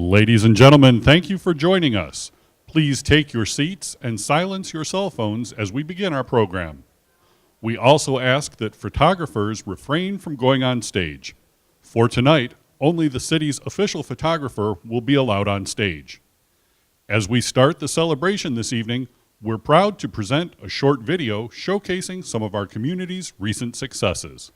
Ladies and gentlemen, thank you for joining us. Please take your seats and silence your cell phones as we begin our program. We also ask that photographers refrain from going on stage. For tonight, only the city's official photographer will be allowed on stage. As we start the celebration this evening, we're proud to present a short video showcasing some of our community's recent successes.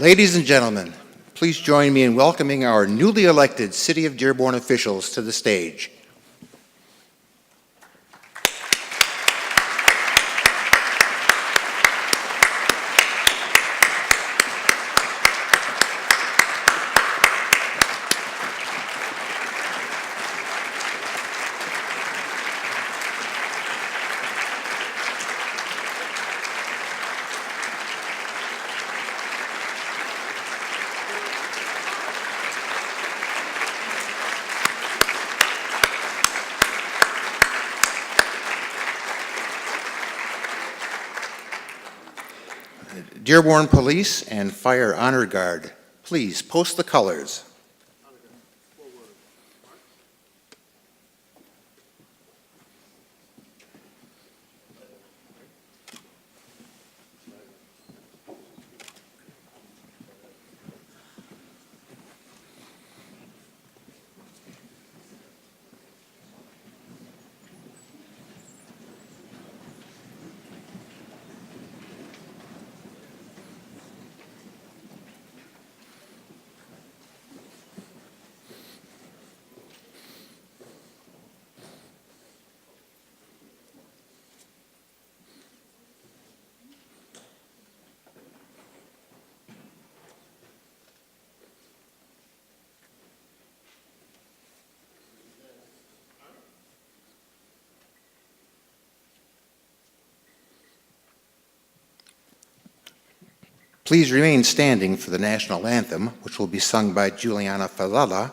Ladies and gentlemen, please join me in welcoming our newly elected City of Dearborn officials to the stage. Dearborn Police and Fire Honor Guard, please post the colors. Please remain standing for the national anthem, which will be sung by Juliana Falala,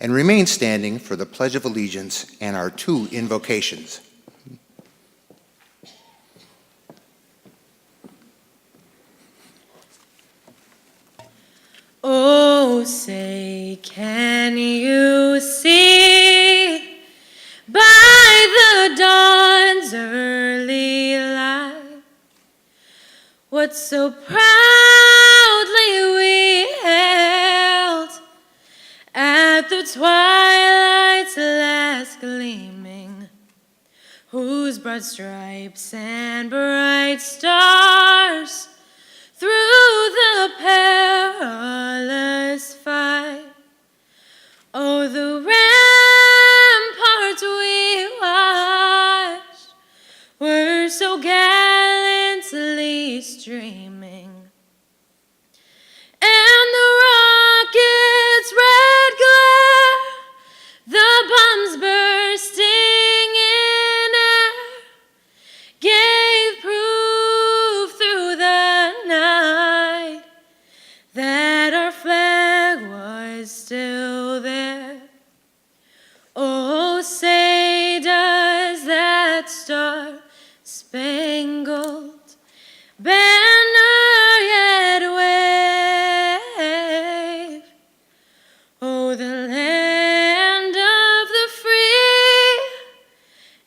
and remain standing for the Pledge of Allegiance and our two invocations. say, can you see by the dawn's early light what so proudly we held at the twilight's last gleaming, whose broad stripes and bright stars through the perilous fight, oh, the ramparts we watched were so gallantly streaming, and the rocket's red glare, the bombs bursting in air, gave proof through the night that our flag was still there. Oh, say does that star-spangled banner yet wave? Oh, the land of the free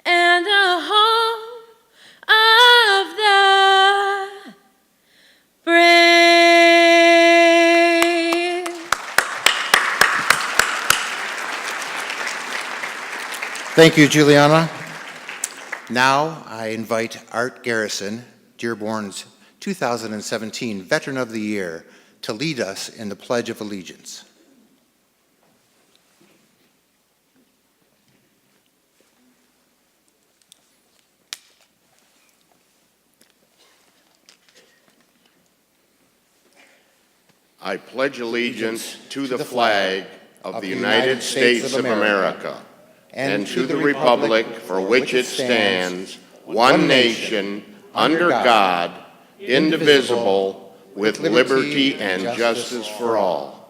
and the home of the brave. Thank you, Juliana. Now I invite Art Garrison, Dearborn's 2017 Veteran of the Year, to lead us in the Pledge of Allegiance. I pledge allegiance to the flag of the United States of America and to the republic for which it stands, one nation, under God, indivisible, with liberty and justice for all.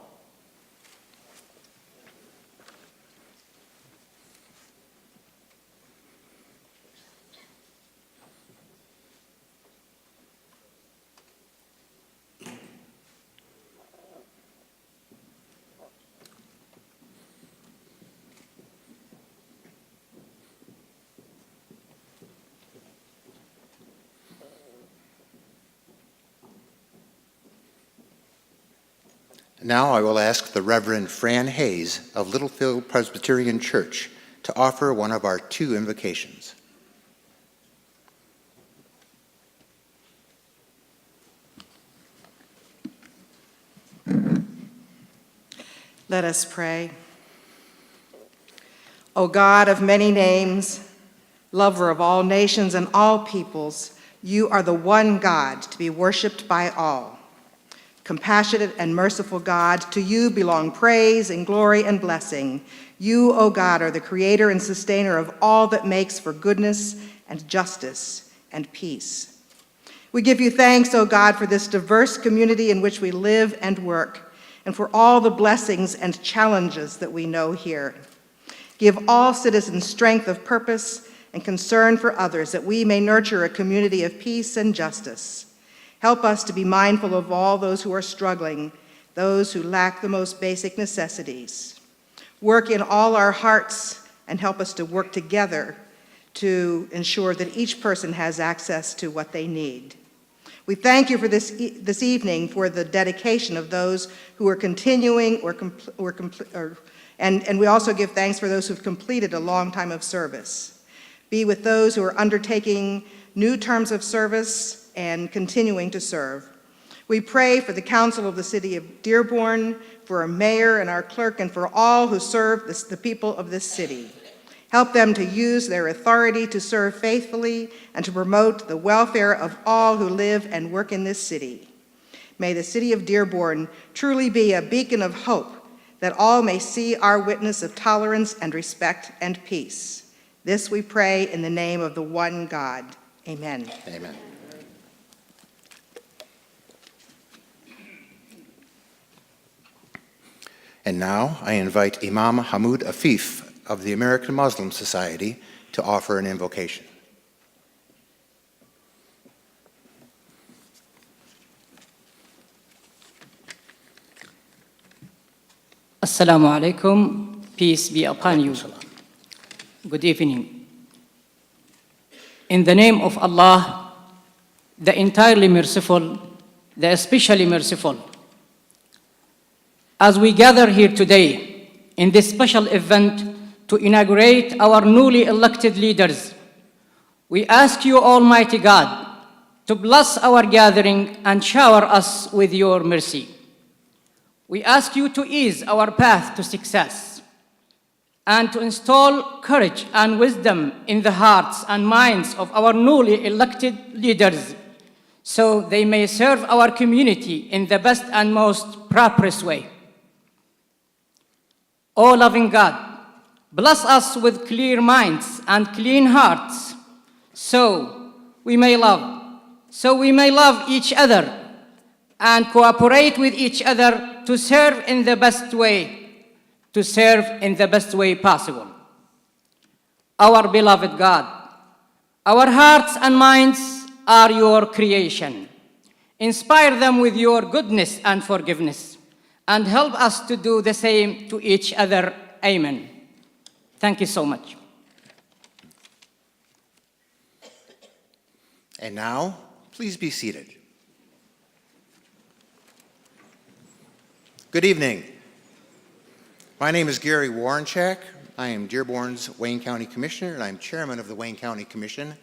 Now I will ask the Reverend Fran Hayes of Littlefield Presbyterian Church to offer one of our 2 invocations. Let us pray. O God of many names, lover of all nations and all peoples, you are the one God to be worshiped by all. Compassionate and merciful God, to you belong praise and glory and blessing. You, O God, are the creator and sustainer of all that makes for goodness and justice and peace. We give you thanks, O God, for this diverse community in which we live and work, and for all the blessings and challenges that we know here. Give all citizens strength of purpose and concern for others, that we may nurture a community of peace and justice. Help us to be mindful of all those who are struggling, those who lack the most basic necessities. Work in all our hearts and help us to work together to ensure that each person has access to what they need. We thank you for this evening for the dedication of those who are continuing and we also give thanks for those who've completed a long time of service. Be with those who are undertaking new terms of service and continuing to serve. We pray for the Council of the City of Dearborn, for our mayor and our clerk, and for all who serve the people of this city. Help them to use their authority to serve faithfully and to promote the welfare of all who live and work in this city. May the City of Dearborn truly be a beacon of hope, that all may see our witness of tolerance and respect and peace. This we pray in the name of the one God. Amen. Amen. And now I invite Imam Hamoud Afif of the American Muslim Society to offer an invocation. Assalamu alaikum, peace be upon you. Good evening. In the name of Allah, the entirely merciful, the especially merciful, as we gather here today in this special event to inaugurate our newly elected leaders, we ask you, Almighty God, to bless our gathering and shower us with your mercy. We ask you to ease our path to success and to install courage and wisdom in the hearts and minds of our newly elected leaders so they may serve our community in the best and most prosperous way. O loving God, bless us with clear minds and clean hearts so we may love each other and cooperate with each other to serve in the best way possible. Our beloved God, our hearts and minds are your creation. Inspire them with your goodness and forgiveness, and help us to do the same to each other. Amen. Thank you so much. And now, please be seated. Good evening. My name is Gary Warrenchak. I am Dearborn's Wayne County Commissioner, and I'm chairman of the Wayne County Commission.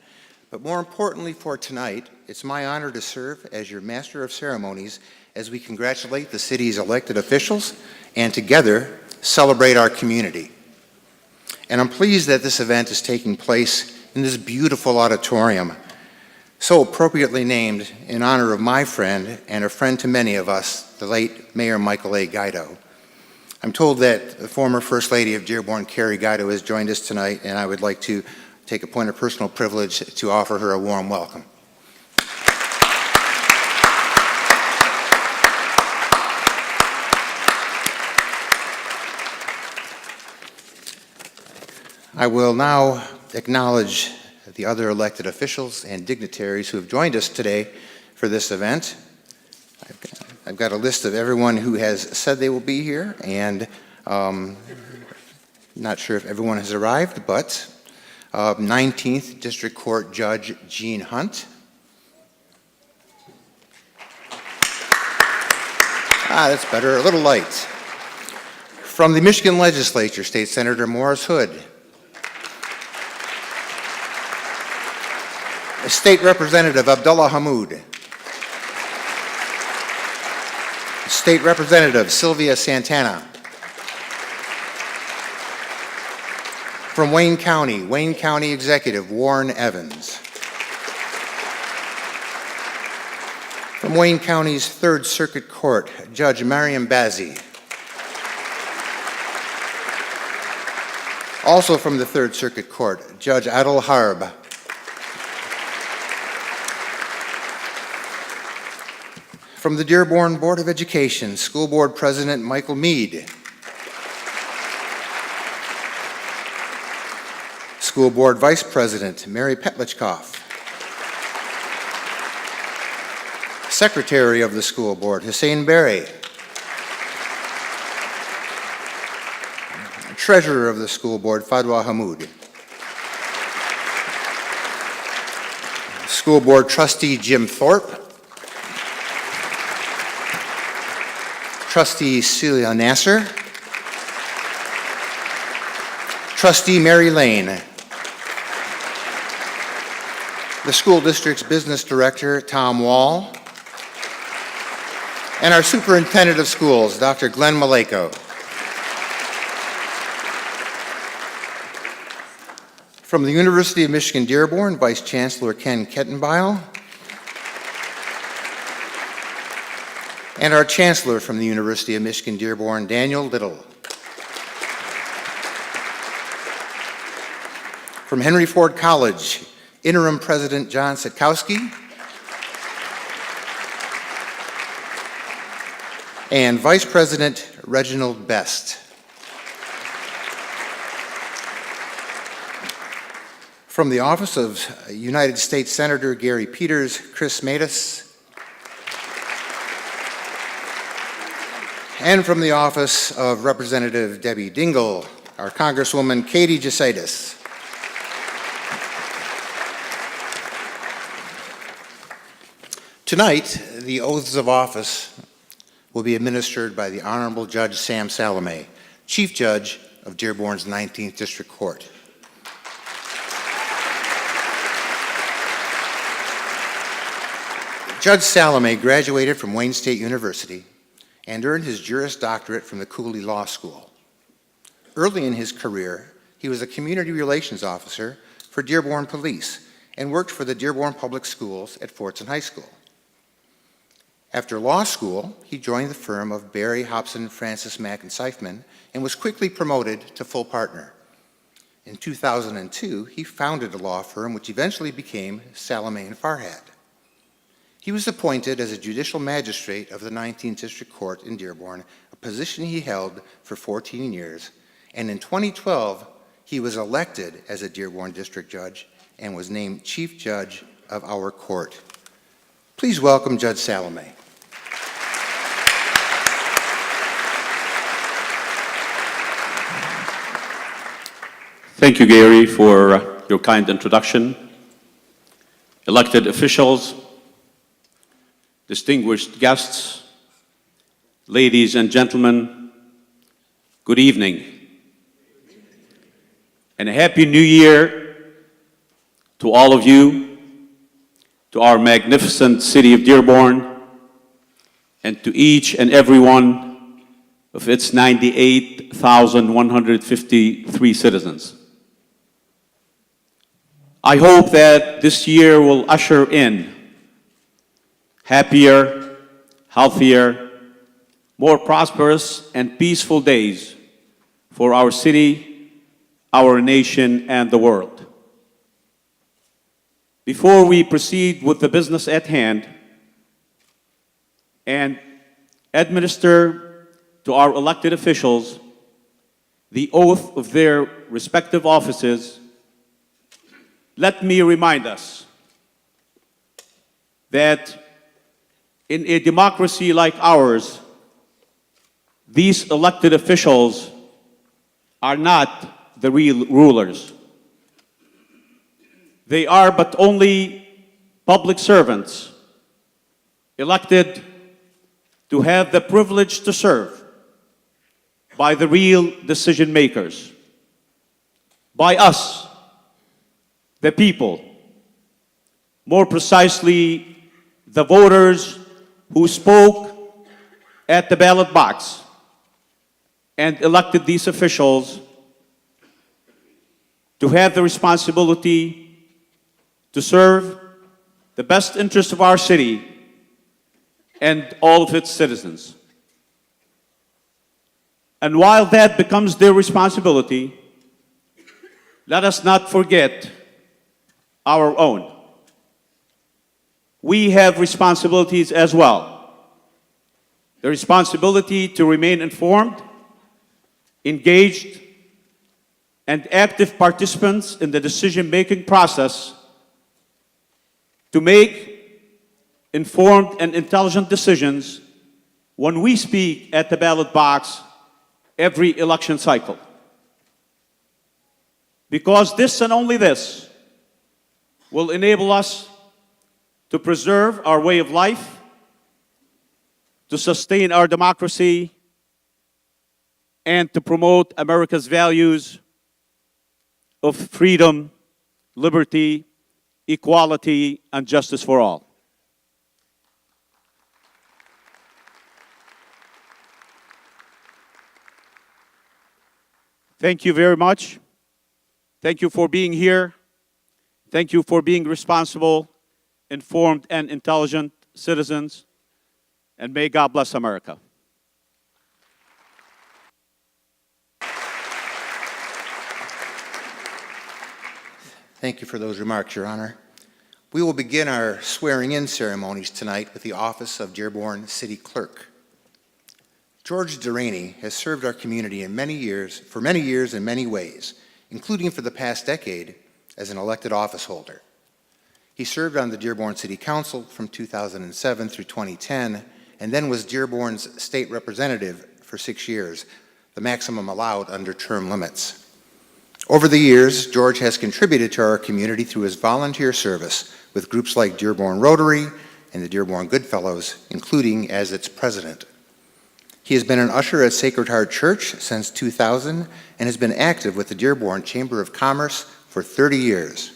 But more importantly for tonight, it's my honor to serve as your master of ceremonies as we congratulate the city's elected officials and together celebrate our community. And I'm pleased that this event is taking place in this beautiful auditorium, so appropriately named in honor of my friend and a friend to many of us, the late Mayor Michael A. Guido. I'm told that the former First Lady of Dearborn, Carrie Guido, has joined us tonight, and I would like to take a point of personal privilege to offer her a warm welcome. I will now acknowledge the other elected officials and dignitaries who have joined us today for this event. I've got a list of everyone who has said they will be here, and not sure if everyone has arrived, but 19th District Court Judge Gene Hunt. That's better, a little light. From the Michigan Legislature, State Senator Morris Hood. State Representative Abdullah Hammoud. State Representative Sylvia Santana. From Wayne County Executive Warren Evans. From Wayne County's 3rd Circuit Court, Judge Mariam Bazi. Also from the 3rd Circuit Court, Judge Adil Harb. From the Dearborn Board of Education, School Board President Michael Mead. School Board Vice President Mary Petlichkoff. Secretary of the School Board Hussein Berry. Treasurer of the School Board Fadwa Hammoud. School Board Trustee Jim Thorpe. Trustee Celia Nasser. Trustee Mary Lane. The school district's business director, Tom Wall. And our superintendent of schools, Dr. Glenn Maleko. From the University of Michigan Dearborn, Vice Chancellor Ken Kettenbeil. And our Chancellor from the University of Michigan Dearborn, Daniel Little. From Henry Ford College, Interim President John Sitkowski. And Vice President Reginald Best. From the office of United States Senator Gary Peters, Chris Matus. And from the office of Representative Debbie Dingell, our Congresswoman Katie Jesaitis. Tonight, the oaths of office will be administered by the Honorable Judge Sam Salome, Chief Judge of Dearborn's 19th District Court. Judge Salome graduated from Wayne State University and earned his Juris Doctorate from the Cooley Law School. Early in his career, he was a community relations officer for Dearborn Police and worked for the Dearborn Public Schools at Fortson High School. After law school, he joined the firm of Barry, Hobson, Francis, Mack, and Seifman and was quickly promoted to full partner. In 2002, he founded a law firm which eventually became Salome and Farhad. He was appointed as a judicial magistrate of the 19th District Court in Dearborn, a position he held for 14 years, and in 2012, he was elected as a Dearborn District Judge and was named Chief Judge of our court. Please welcome Judge Salome. Thank you, Gary, for your kind introduction. Elected officials, distinguished guests, ladies and gentlemen, good evening. And a happy new year to all of you, to our magnificent city of Dearborn, and to each and every one of its 98,153 citizens. I hope that this year will usher in happier, healthier, more prosperous and peaceful days for our city, our nation, and the world. Before we proceed with the business at hand and administer to our elected officials the oath of their respective offices, let me remind us that in a democracy like ours, these elected officials are not the real rulers. They are but only public servants elected to have the privilege to serve by the real decision makers, by us, the people, more precisely, the voters who spoke at the ballot box and elected these officials to have the responsibility to serve the best interest of our city and all of its citizens. And while that becomes their responsibility, let us not forget our own. We have responsibilities as well. The responsibility to remain informed, engaged, and active participants in the decision-making process to make informed and intelligent decisions when we speak at the ballot box every election cycle. Because this and only this will enable us to preserve our way of life, to sustain our democracy, and to promote America's values of freedom, liberty, equality, and justice for all. Thank you very much. Thank you for being here. Thank you for being responsible, informed, and intelligent citizens. And may God bless America. Thank you for those remarks, Your Honor. We will begin our swearing-in ceremonies tonight with the office of Dearborn City Clerk. George Sareini has served our community for many years in many ways, including for the past decade as an elected office holder. He served on the Dearborn City Council from 2007 through 2010, and then was Dearborn's state representative for 6 years, the maximum allowed under term limits. Over the years, George has contributed to our community through his volunteer service with groups like Dearborn Rotary and the Dearborn Goodfellows, including as its president. He has been an usher at Sacred Heart Church since 2000 and has been active with the Dearborn Chamber of Commerce for 30 years.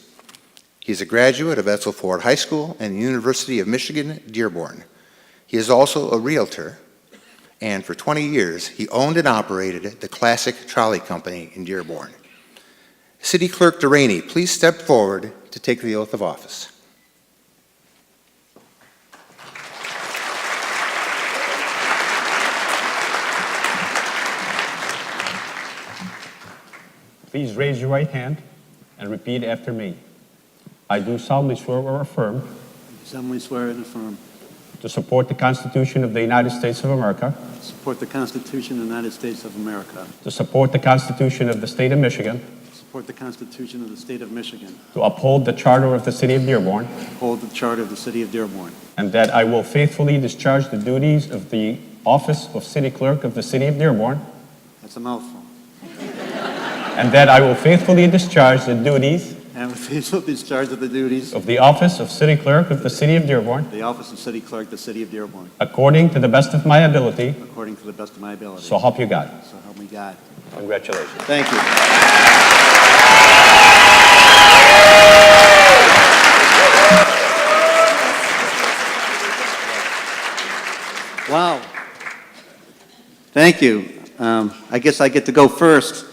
He is a graduate of Edsel Ford High School and the University of Michigan, Dearborn. He is also a realtor, and for 20 years, he owned and operated the Classic Trolley Company in Dearborn. City Clerk Sareini, please step forward to take the oath of office. Please raise your right hand and repeat after me. I do solemnly swear or affirm solemnly swear and affirm to support the Constitution of the United States of America, to support the Constitution of the United States of America, to support the Constitution of the State of Michigan, to support the Constitution of the State of Michigan, to uphold the Charter of the City of Dearborn, uphold the Charter of the City of Dearborn, and that I will faithfully discharge the duties of the Office of City Clerk of the City of Dearborn, that's a mouthful, and that I will faithfully discharge the duties and with faithful discharge of the duties of of the Office of City Clerk of the City of Dearborn, the Office of City Clerk, the City of Dearborn, according to the best of my ability, according to the best of my ability. so help you God. So help me God. Congratulations. Thank you. Wow. Thank you. I guess I get to go first,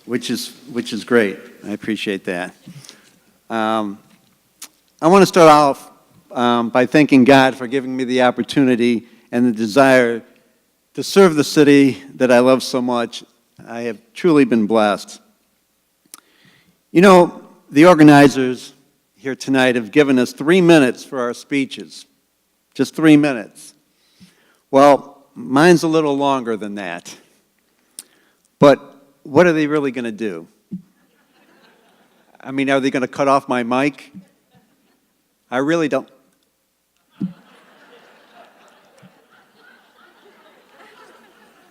which is great. I appreciate that. I want to start off by thanking God for giving me the opportunity and the desire to serve the city that I love so much. I have truly been blessed. You know, the organizers here tonight have given us 3 minutes for our speeches. Just 3 minutes. Well, mine's a little longer than that. But what are they really going to do? I mean, are they going to cut off my mic? I really don't.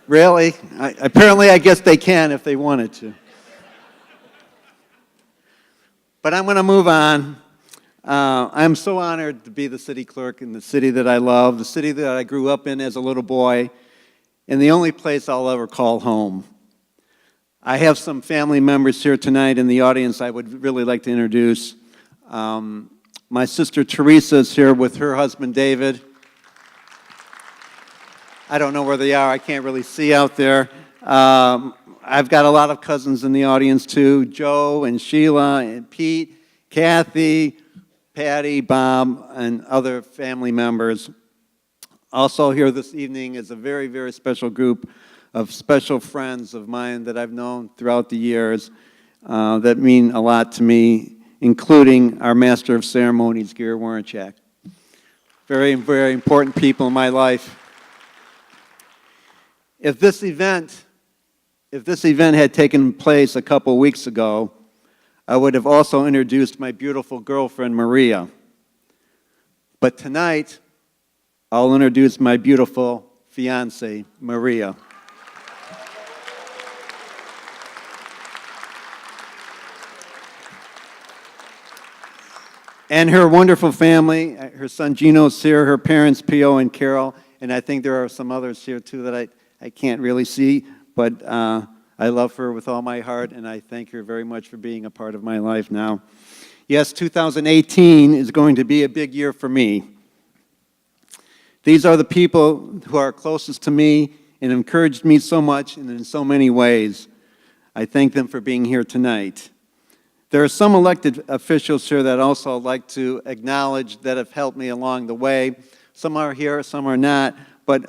Really? Apparently, I guess they can if they wanted to. But I'm going to move on. I'm so honored to be the city clerk in the city that I love, the city that I grew up in as a little boy, and the only place I'll ever call home. I have some family members here tonight in the audience I would really like to introduce. My sister Teresa is here with her husband David. I don't know where they are. I can't really see out there. I've got a lot of cousins in the audience too. Joe and Sheila and Pete, Kathy, Patty, Bob, and other family members. Also here this evening is a very, very special group of special friends of mine that I've known throughout the years that mean a lot to me, including our Master of Ceremonies, Gary Warrenchak. Very, very important people in my life. If this event had taken place a couple weeks ago, I would have also introduced my beautiful girlfriend, Maria. But tonight, I'll introduce my beautiful fiancée, Maria. And her wonderful family, her son Gino's here, her parents, Pio and Carol, and I think there are some others here too that I can't really see, but I love her with all my heart, and I thank her very much for being a part of my life now. Yes, 2018 is going to be a big year for me. These are the people who are closest to me and encouraged me so much and in so many ways. I thank them for being here tonight. There are some elected officials here that also I'd like to acknowledge that have helped me along the way. Some are here, some are not, but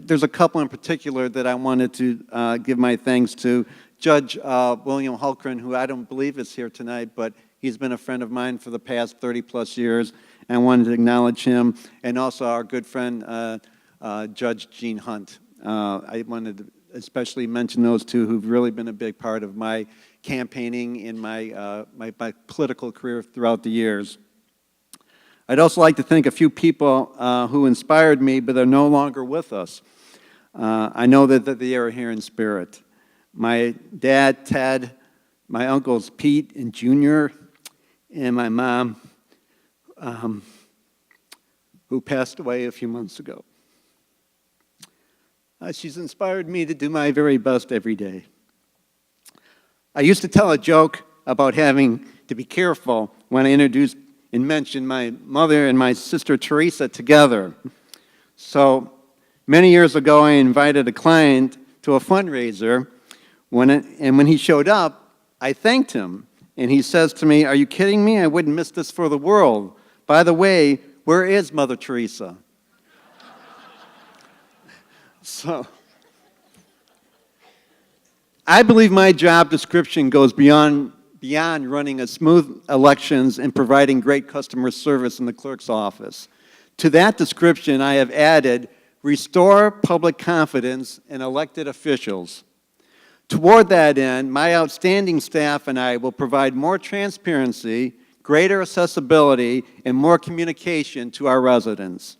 there's a couple in particular that I wanted to give my thanks to. Judge William Hulkran, who I don't believe is here tonight, but he's been a friend of mine for the past 30-plus years, and I wanted to acknowledge him, and also our good friend, Judge Gene Hunt. I wanted to especially mention those two who've really been a big part of my campaigning in my political career throughout the years. I'd also like to thank a few people who inspired me but are no longer with us. I know that they are here in spirit. My dad, Ted, my uncles Pete and Junior, and my mom, who passed away a few months ago. She's inspired me to do my very best every day. I used to tell a joke about having to be careful when I introduced and mentioned my mother and my sister Teresa together. So many years ago, I invited a client to a fundraiser. When he showed up, I thanked him. And he says to me, "Are you kidding me? I wouldn't miss this for the world. By the way, where is Mother Teresa?" So, I believe my job description goes beyond running a smooth elections and providing great customer service in the clerk's office. To that description, I have added, restore public confidence in elected officials. Toward that end, my outstanding staff and I will provide more transparency, greater accessibility, and more communication to our residents.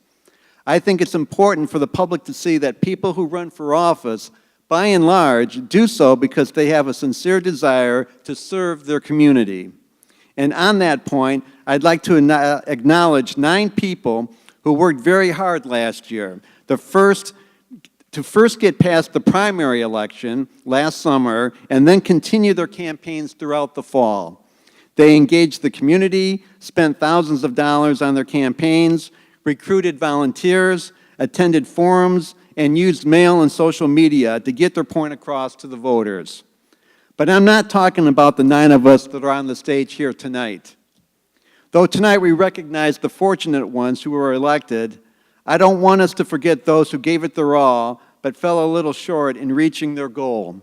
I think it's important for the public to see that people who run for office, by and large, do so because they have a sincere desire to serve their community. And on that point, I'd like to acknowledge 9 people who worked very hard last year. To first get past the primary election last summer and then continue their campaigns throughout the fall. They engaged the community, spent thousands of dollars on their campaigns, recruited volunteers, attended forums, and used mail and social media to get their point across to the voters. But I'm not talking about the 9 of us that are on the stage here tonight. Though tonight we recognize the fortunate ones who were elected, I don't want us to forget those who gave it their all but fell a little short in reaching their goal.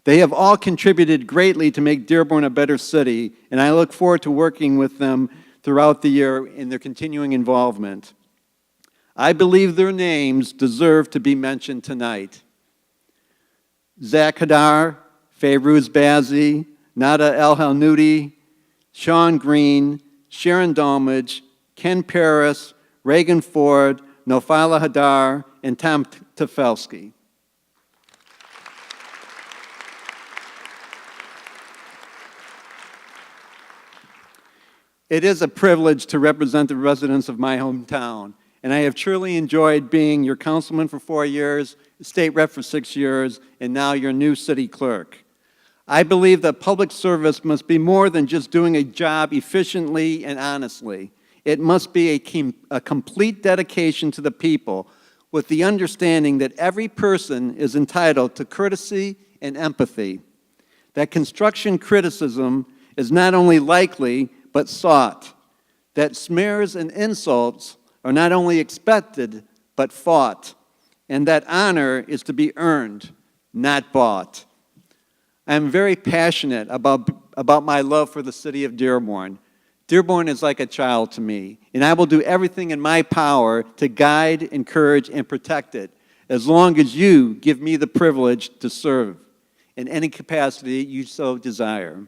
They have all contributed greatly to make Dearborn a better city, and I look forward to working with them throughout the year in their continuing involvement. I believe their names deserve to be mentioned tonight. Zach Hadar, Fairuz Bazi, Nada El-Halnudi, Sean Green, Sharon Dolmage, Ken Paris, Reagan Ford, Nofila Hadar, and Tom Tefelsky. It is a privilege to represent the residents of my hometown, and I have truly enjoyed being your councilman for 4 years, state rep for 6 years, and now your new city clerk. I believe that public service must be more than just doing a job efficiently and honestly. It must be a complete dedication to the people with the understanding that every person is entitled to courtesy and empathy. That construction criticism is not only likely, but sought. That smears and insults are not only expected, but fought. And that honor is to be earned, not bought. I am very passionate about my love for the city of Dearborn. Dearborn is like a child to me, and I will do everything in my power to guide, encourage, and protect it, as long as you give me the privilege to serve in any capacity you so desire.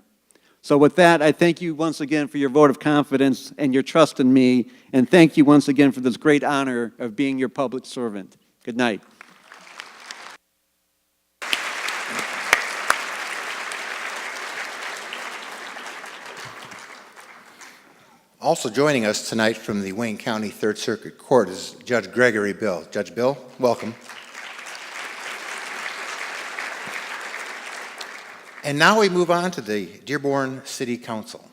So with that, I thank you once again for your vote of confidence and your trust in me, and thank you once again for this great honor of being your public servant. Good night. Also joining us tonight from the Wayne County Third Circuit Court is Judge Gregory Bill. Judge Bill, welcome. And now we move on to the Dearborn City Council.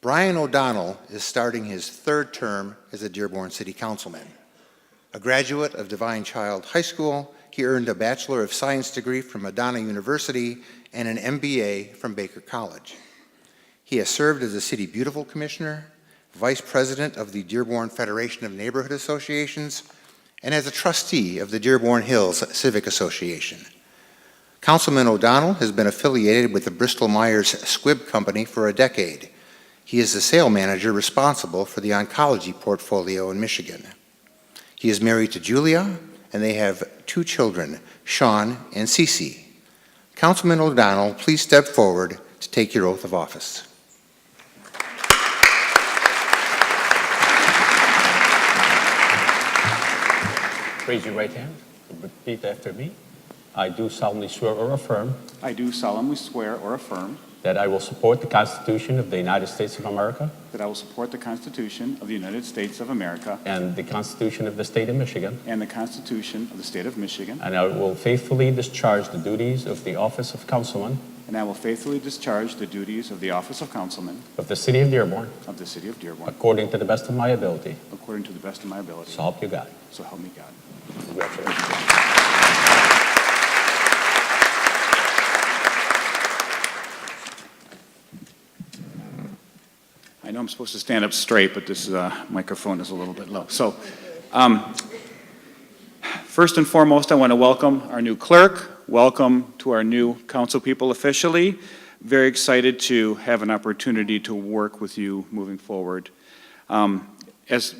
Brian O'Donnell is starting his 3rd term as a Dearborn City Councilman. A graduate of Divine Child High School, he earned a Bachelor of Science degree from Madonna University and an MBA from Baker College. He has served as a City Beautiful Commissioner, Vice President of the Dearborn Federation of Neighborhood Associations, and as a trustee of the Dearborn Hills Civic Association. Councilman O'Donnell has been affiliated with the Bristol-Myers Squibb Company for a decade. He is the sales manager responsible for the oncology portfolio in Michigan. He is married to Julia, and they have 2 children, Sean and Cece. Councilman O'Donnell, please step forward to take your oath of office. Raise your right hand. Repeat after me. I do solemnly swear or affirm I do solemnly swear or affirm that I will support the Constitution of the United States of America that I will support the Constitution of the United States of America and the Constitution of the State of Michigan, and the Constitution of the State of Michigan, and I will faithfully discharge the duties of the office of Councilman and I will faithfully discharge the duties of the office of Councilman of the City of Dearborn of the City of Dearborn according to the best of my ability. according to the best of my ability. So help you God. So help me God. Congratulations. I know I'm supposed to stand up straight, but this microphone is a little bit low. So, first and foremost, I want to welcome our new clerk. Welcome to our new council people officially. Very excited to have an opportunity to work with you moving forward. As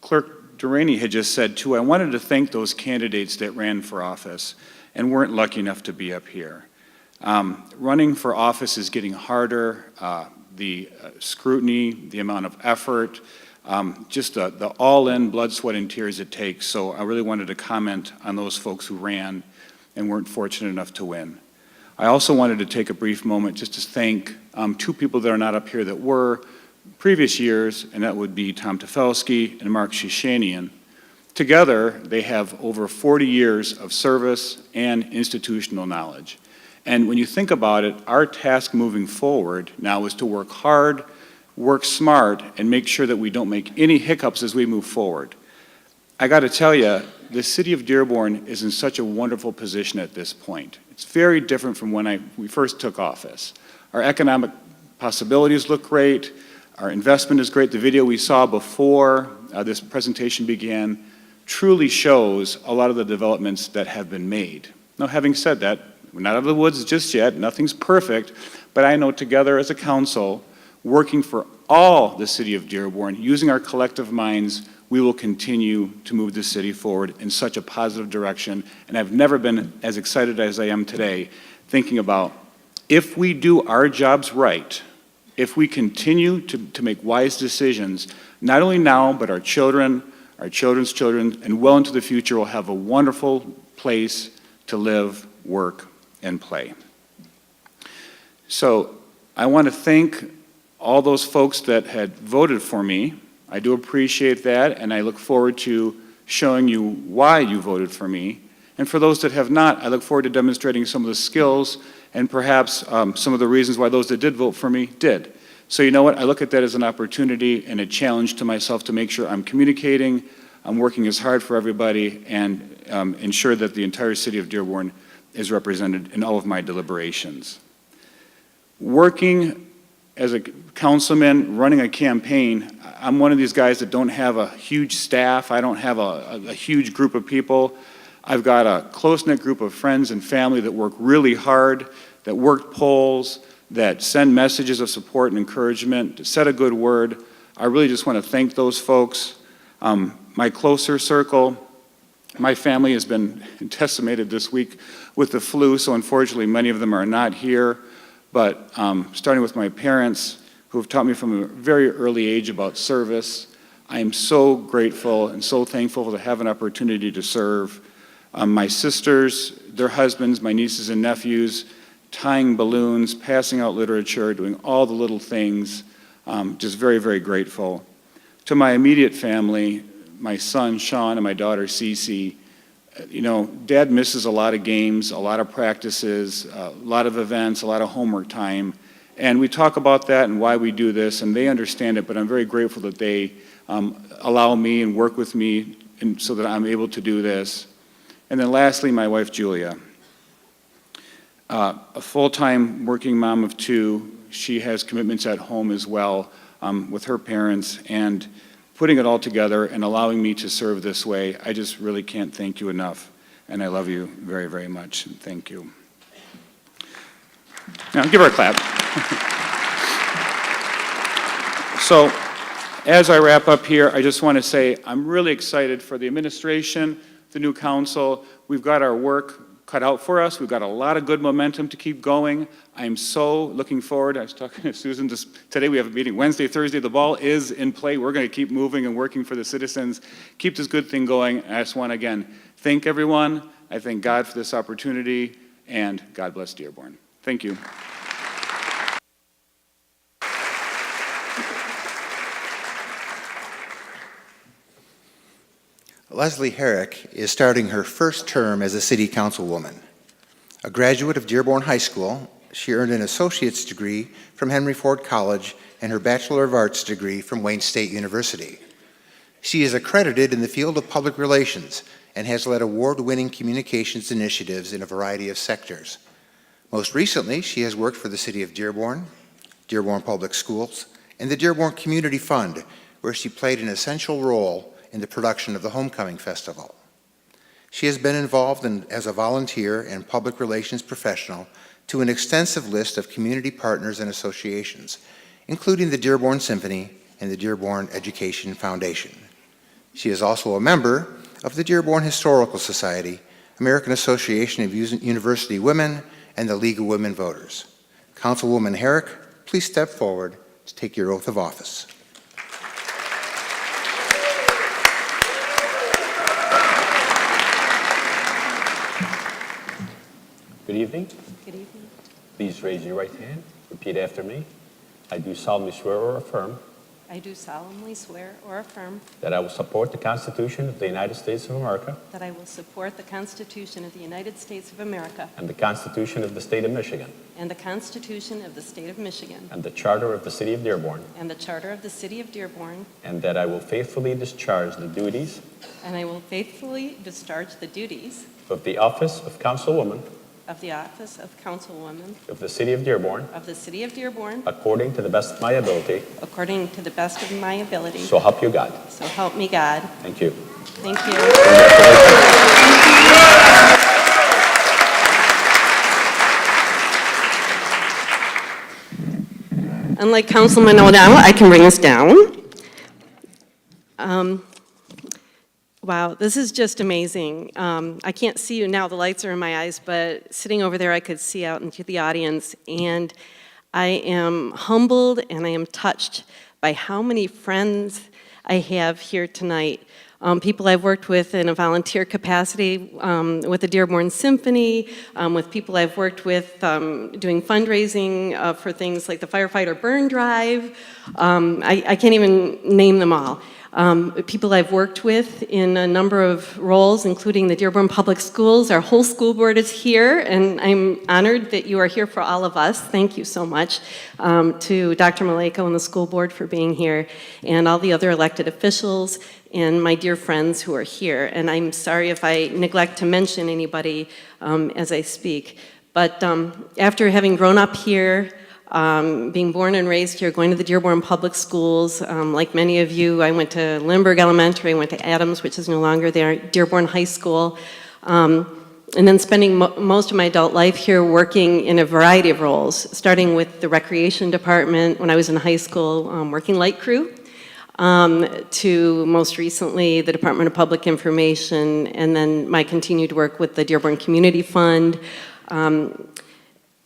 Clerk Sareini had just said too, I wanted to thank those candidates that ran for office and weren't lucky enough to be up here. Running for office is getting harder. The scrutiny, the amount of effort, just the all-in blood, sweat, and tears it takes. So I really wanted to comment on those folks who ran and weren't fortunate enough to win. I also wanted to take a brief moment just to thank two people that are not up here that were previous years, and that would be Tom Tefelsky and Mark Shishanian. Together, they have over 40 years of service and institutional knowledge. And when you think about it, our task moving forward now is to work hard, work smart, and make sure that we don't make any hiccups as we move forward. I got to tell you, the City of Dearborn is in such a wonderful position at this point. It's very different from when we first took office. Our economic possibilities look great. Our investment is great. The video we saw before this presentation began truly shows a lot of the developments that have been made. Now, having said that, we're not out of the woods just yet. Nothing's perfect. But I know together as a council, working for all the City of Dearborn, using our collective minds, we will continue to move the city forward in such a positive direction. And I've never been as excited as I am today, thinking about if we do our jobs right, if we continue to make wise decisions, not only now, but our children, our children's children, and well into the future will have a wonderful place to live, work, and play. So I want to thank all those folks that had voted for me. I do appreciate that, and I look forward to showing you why you voted for me. And for those that have not, I look forward to demonstrating some of the skills and perhaps some of the reasons why those that did vote for me did. So you know what? I look at that as an opportunity and a challenge to myself to make sure I'm communicating, I'm working as hard for everybody, and ensure that the entire City of Dearborn is represented in all of my deliberations. Working as a councilman, running a campaign, I'm one of these guys that don't have a huge staff. I don't have a huge group of people. I've got a close-knit group of friends and family that work really hard, that work polls, that send messages of support and encouragement, to set a good word. I really just want to thank those folks. My closer circle, my family has been decimated this week with the flu, so unfortunately many of them are not here. But starting with my parents, who have taught me from a very early age about service, I am so grateful and so thankful to have an opportunity to serve. My sisters, their husbands, my nieces and nephews, tying balloons, passing out literature, doing all the little things, just very, very grateful. To my immediate family, my son Sean and my daughter Cece, you know, Dad misses a lot of games, a lot of practices, a lot of events, a lot of homework time. And we talk about that and why we do this, and they understand it, but I'm very grateful that they allow me and work with me so that I'm able to do this. And then lastly, my wife Julia. A full-time working mom of two. She has commitments at home as well with her parents, and putting it all together and allowing me to serve this way, I just really can't thank you enough. And I love you very, very much. And thank you. Now, give her a clap. So, as I wrap up here, I just want to say I'm really excited for the administration, the new council. We've got our work cut out for us. We've got a lot of good momentum to keep going. I'm so looking forward. I was talking to Susan just today. We have a meeting Wednesday, Thursday. The ball is in play. We're going to keep moving and working for the citizens, keep this good thing going. I just want to, again, thank everyone. I thank God for this opportunity, and God bless Dearborn. Thank you. Leslie Herrick is starting her first term as a city councilwoman. A graduate of Dearborn High School, she earned an associate's degree from Henry Ford College and her Bachelor of Arts degree from Wayne State University. She is accredited in the field of public relations and has led award-winning communications initiatives in a variety of sectors. Most recently, she has worked for the City of Dearborn, Dearborn Public Schools, and the Dearborn Community Fund, where she played an essential role in the production of the Homecoming Festival. She has been involved as a volunteer and public relations professional to an extensive list of community partners and associations, including the Dearborn Symphony and the Dearborn Education Foundation. She is also a member of the Dearborn Historical Society, American Association of University Women, and the League of Women Voters. Councilwoman Herrick, please step forward to take your oath of office. Good evening. Good evening. Please raise your right hand. Repeat after me. I do solemnly swear or affirm I do solemnly swear or affirm that I will support the Constitution of the United States of America that I will support the Constitution of the United States of America and the Constitution of the State of Michigan and the Constitution of the State of Michigan and the Charter of the City of Dearborn, and the Charter of the City of Dearborn, and that I will faithfully discharge the duties and I will faithfully discharge the duties of the office of Councilwoman of the office of Councilwoman of the City of Dearborn of the City of Dearborn according to the best of my ability. according to the best of my ability. So help you God. So help me God. Thank you. Thank you. Unlike Councilman O'Donnell, I can bring us down. Wow, this is just amazing. I can't see you now, the lights are in my eyes, but sitting over there I could see out into the audience, and I am humbled and I am touched by how many friends I have here tonight. People I've worked with in a volunteer capacity with the Dearborn Symphony, with people I've worked with doing fundraising for things like the Firefighter Burn Drive. I can't even name them all. People I've worked with in a number of roles, including the Dearborn Public Schools. Our whole school board is here, and I'm honored that you are here for all of us. Thank you so much to Dr. Maleko and the school board for being here, and all the other elected officials, and my dear friends who are here. And I'm sorry if I neglect to mention anybody as I speak. But after having grown up here, being born and raised here, going to the Dearborn Public Schools, like many of you, I went to Lindbergh Elementary, I went to Adams, which is no longer there, Dearborn High School, and then spending most of my adult life here working in a variety of roles, starting with the recreation department when I was in high school, working light crew, to most recently the Department of Public Information, and then my continued work with the Dearborn Community Fund.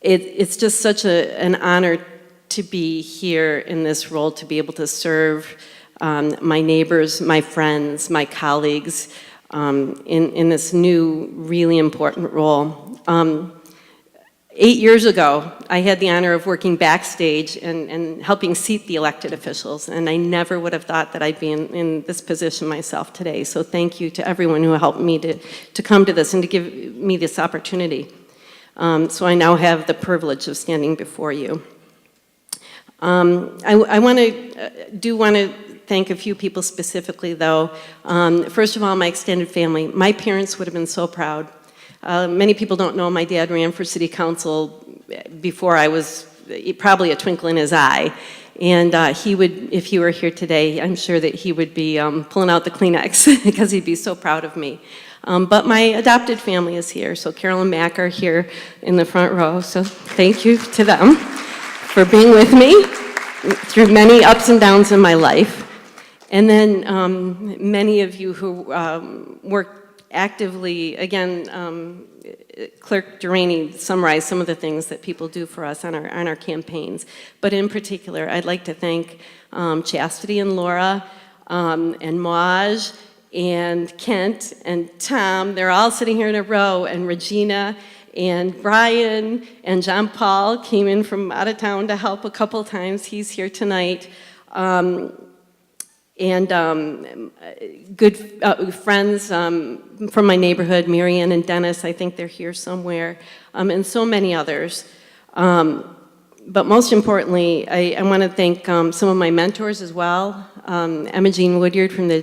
It's just such an honor to be here in this role, to be able to serve my neighbors, my friends, my colleagues in this new, really important role. 8 years ago, I had the honor of working backstage and helping seat the elected officials, and I never would have thought that I'd be in this position myself today. So thank you to everyone who helped me to come to this and to give me this opportunity. So I now have the privilege of standing before you. I want to thank a few people specifically, though. First of all, my extended family. My parents would have been so proud. Many people don't know my dad ran for city council before I was probably a twinkle in his eye. And he would, if he were here today, I'm sure that he would be pulling out the Kleenex because he'd be so proud of me. But my adopted family is here, so Carol and Mac are here in the front row, so thank you to them for being with me through many ups and downs in my life. And then many of you who work actively, again, Clerk Sareini summarized some of the things that people do for us on our campaigns. But in particular, I'd like to thank Chastity and Laura and Maj and Kent and Tom. They're all sitting here in a row, and Regina and Brian and John Paul came in from out of town to help a couple times. He's here tonight. Good friends from my neighborhood, Marianne and Dennis, I think they're here somewhere, and so many others. But most importantly, I want to thank some of my mentors as well. Emma Jean Woodyard from the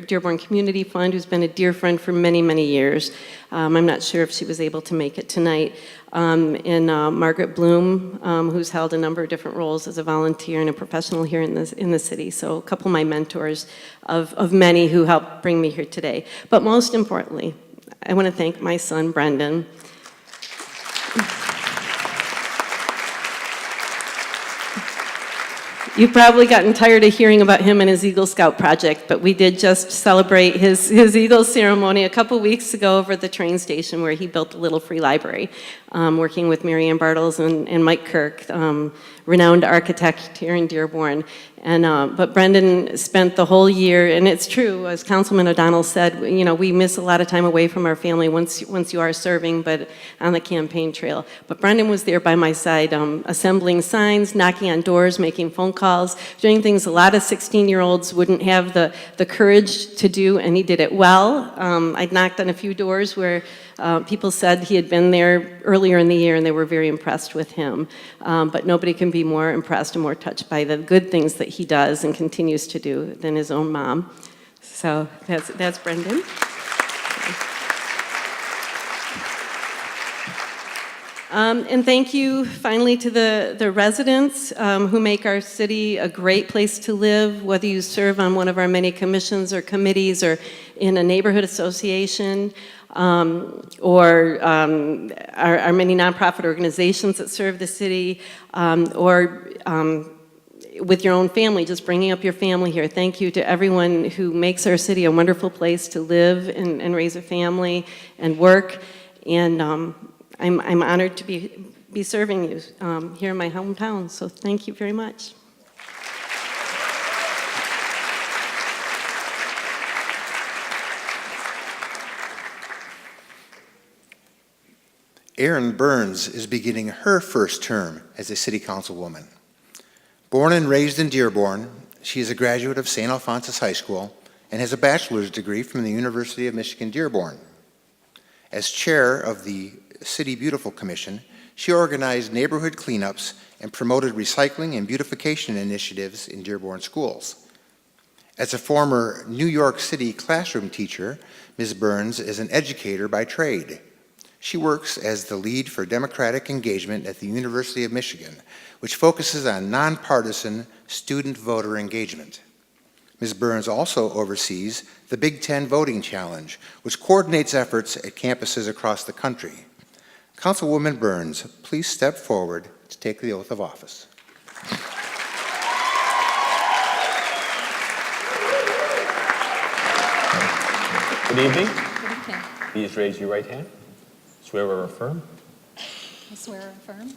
Dearborn Community Fund, who's been a dear friend for many, many years. I'm not sure if she was able to make it tonight. And Margaret Bloom, who's held a number of different roles as a volunteer and a professional here in the city. So a couple of my mentors of many who helped bring me here today. But most importantly, I want to thank my son, Brendan. You've probably gotten tired of hearing about him and his Eagle Scout project, but we did just celebrate his Eagle ceremony a couple weeks ago over at the train station where he built a little free library, working with Mary Ann Bartles and Mike Kirk, renowned architect here in Dearborn. But Brendan spent the whole year, and it's true, as Councilman O'Donnell said, you know, we miss a lot of time away from our family once you are serving, but on the campaign trail. But Brendan was there by my side, assembling signs, knocking on doors, making phone calls, doing things a lot of 16-year-olds wouldn't have the courage to do, and he did it well. I'd knocked on a few doors where people said he had been there earlier in the year and they were very impressed with him. But nobody can be more impressed and more touched by the good things that he does and continues to do than his own mom. So that's Brendan. And thank you finally to the residents who make our city a great place to live, whether you serve on one of our many commissions or committees or in a neighborhood association, or our many nonprofit organizations that serve the city, or with your own family, just bringing up your family here. Thank you to everyone who makes our city a wonderful place to live and raise a family and work. And I'm honored to be serving you here in my hometown. So thank you very much. Erin Burns is beginning her first term as a city councilwoman. Born and raised in Dearborn, she is a graduate of St. Alphonsus High School and has a bachelor's degree from the University of Michigan Dearborn. As chair of the City Beautiful Commission, she organized neighborhood cleanups and promoted recycling and beautification initiatives in Dearborn schools. As a former New York City classroom teacher, Ms. Burns is an educator by trade. She works as the lead for democratic engagement at the University of Michigan, which focuses on nonpartisan student voter engagement. Ms. Burns also oversees the Big Ten Voting Challenge, which coordinates efforts at campuses across the country. Councilwoman Burns, please step forward to take the oath of office. Good evening. Good evening. Please raise your right hand. Swear or affirm I swear or affirm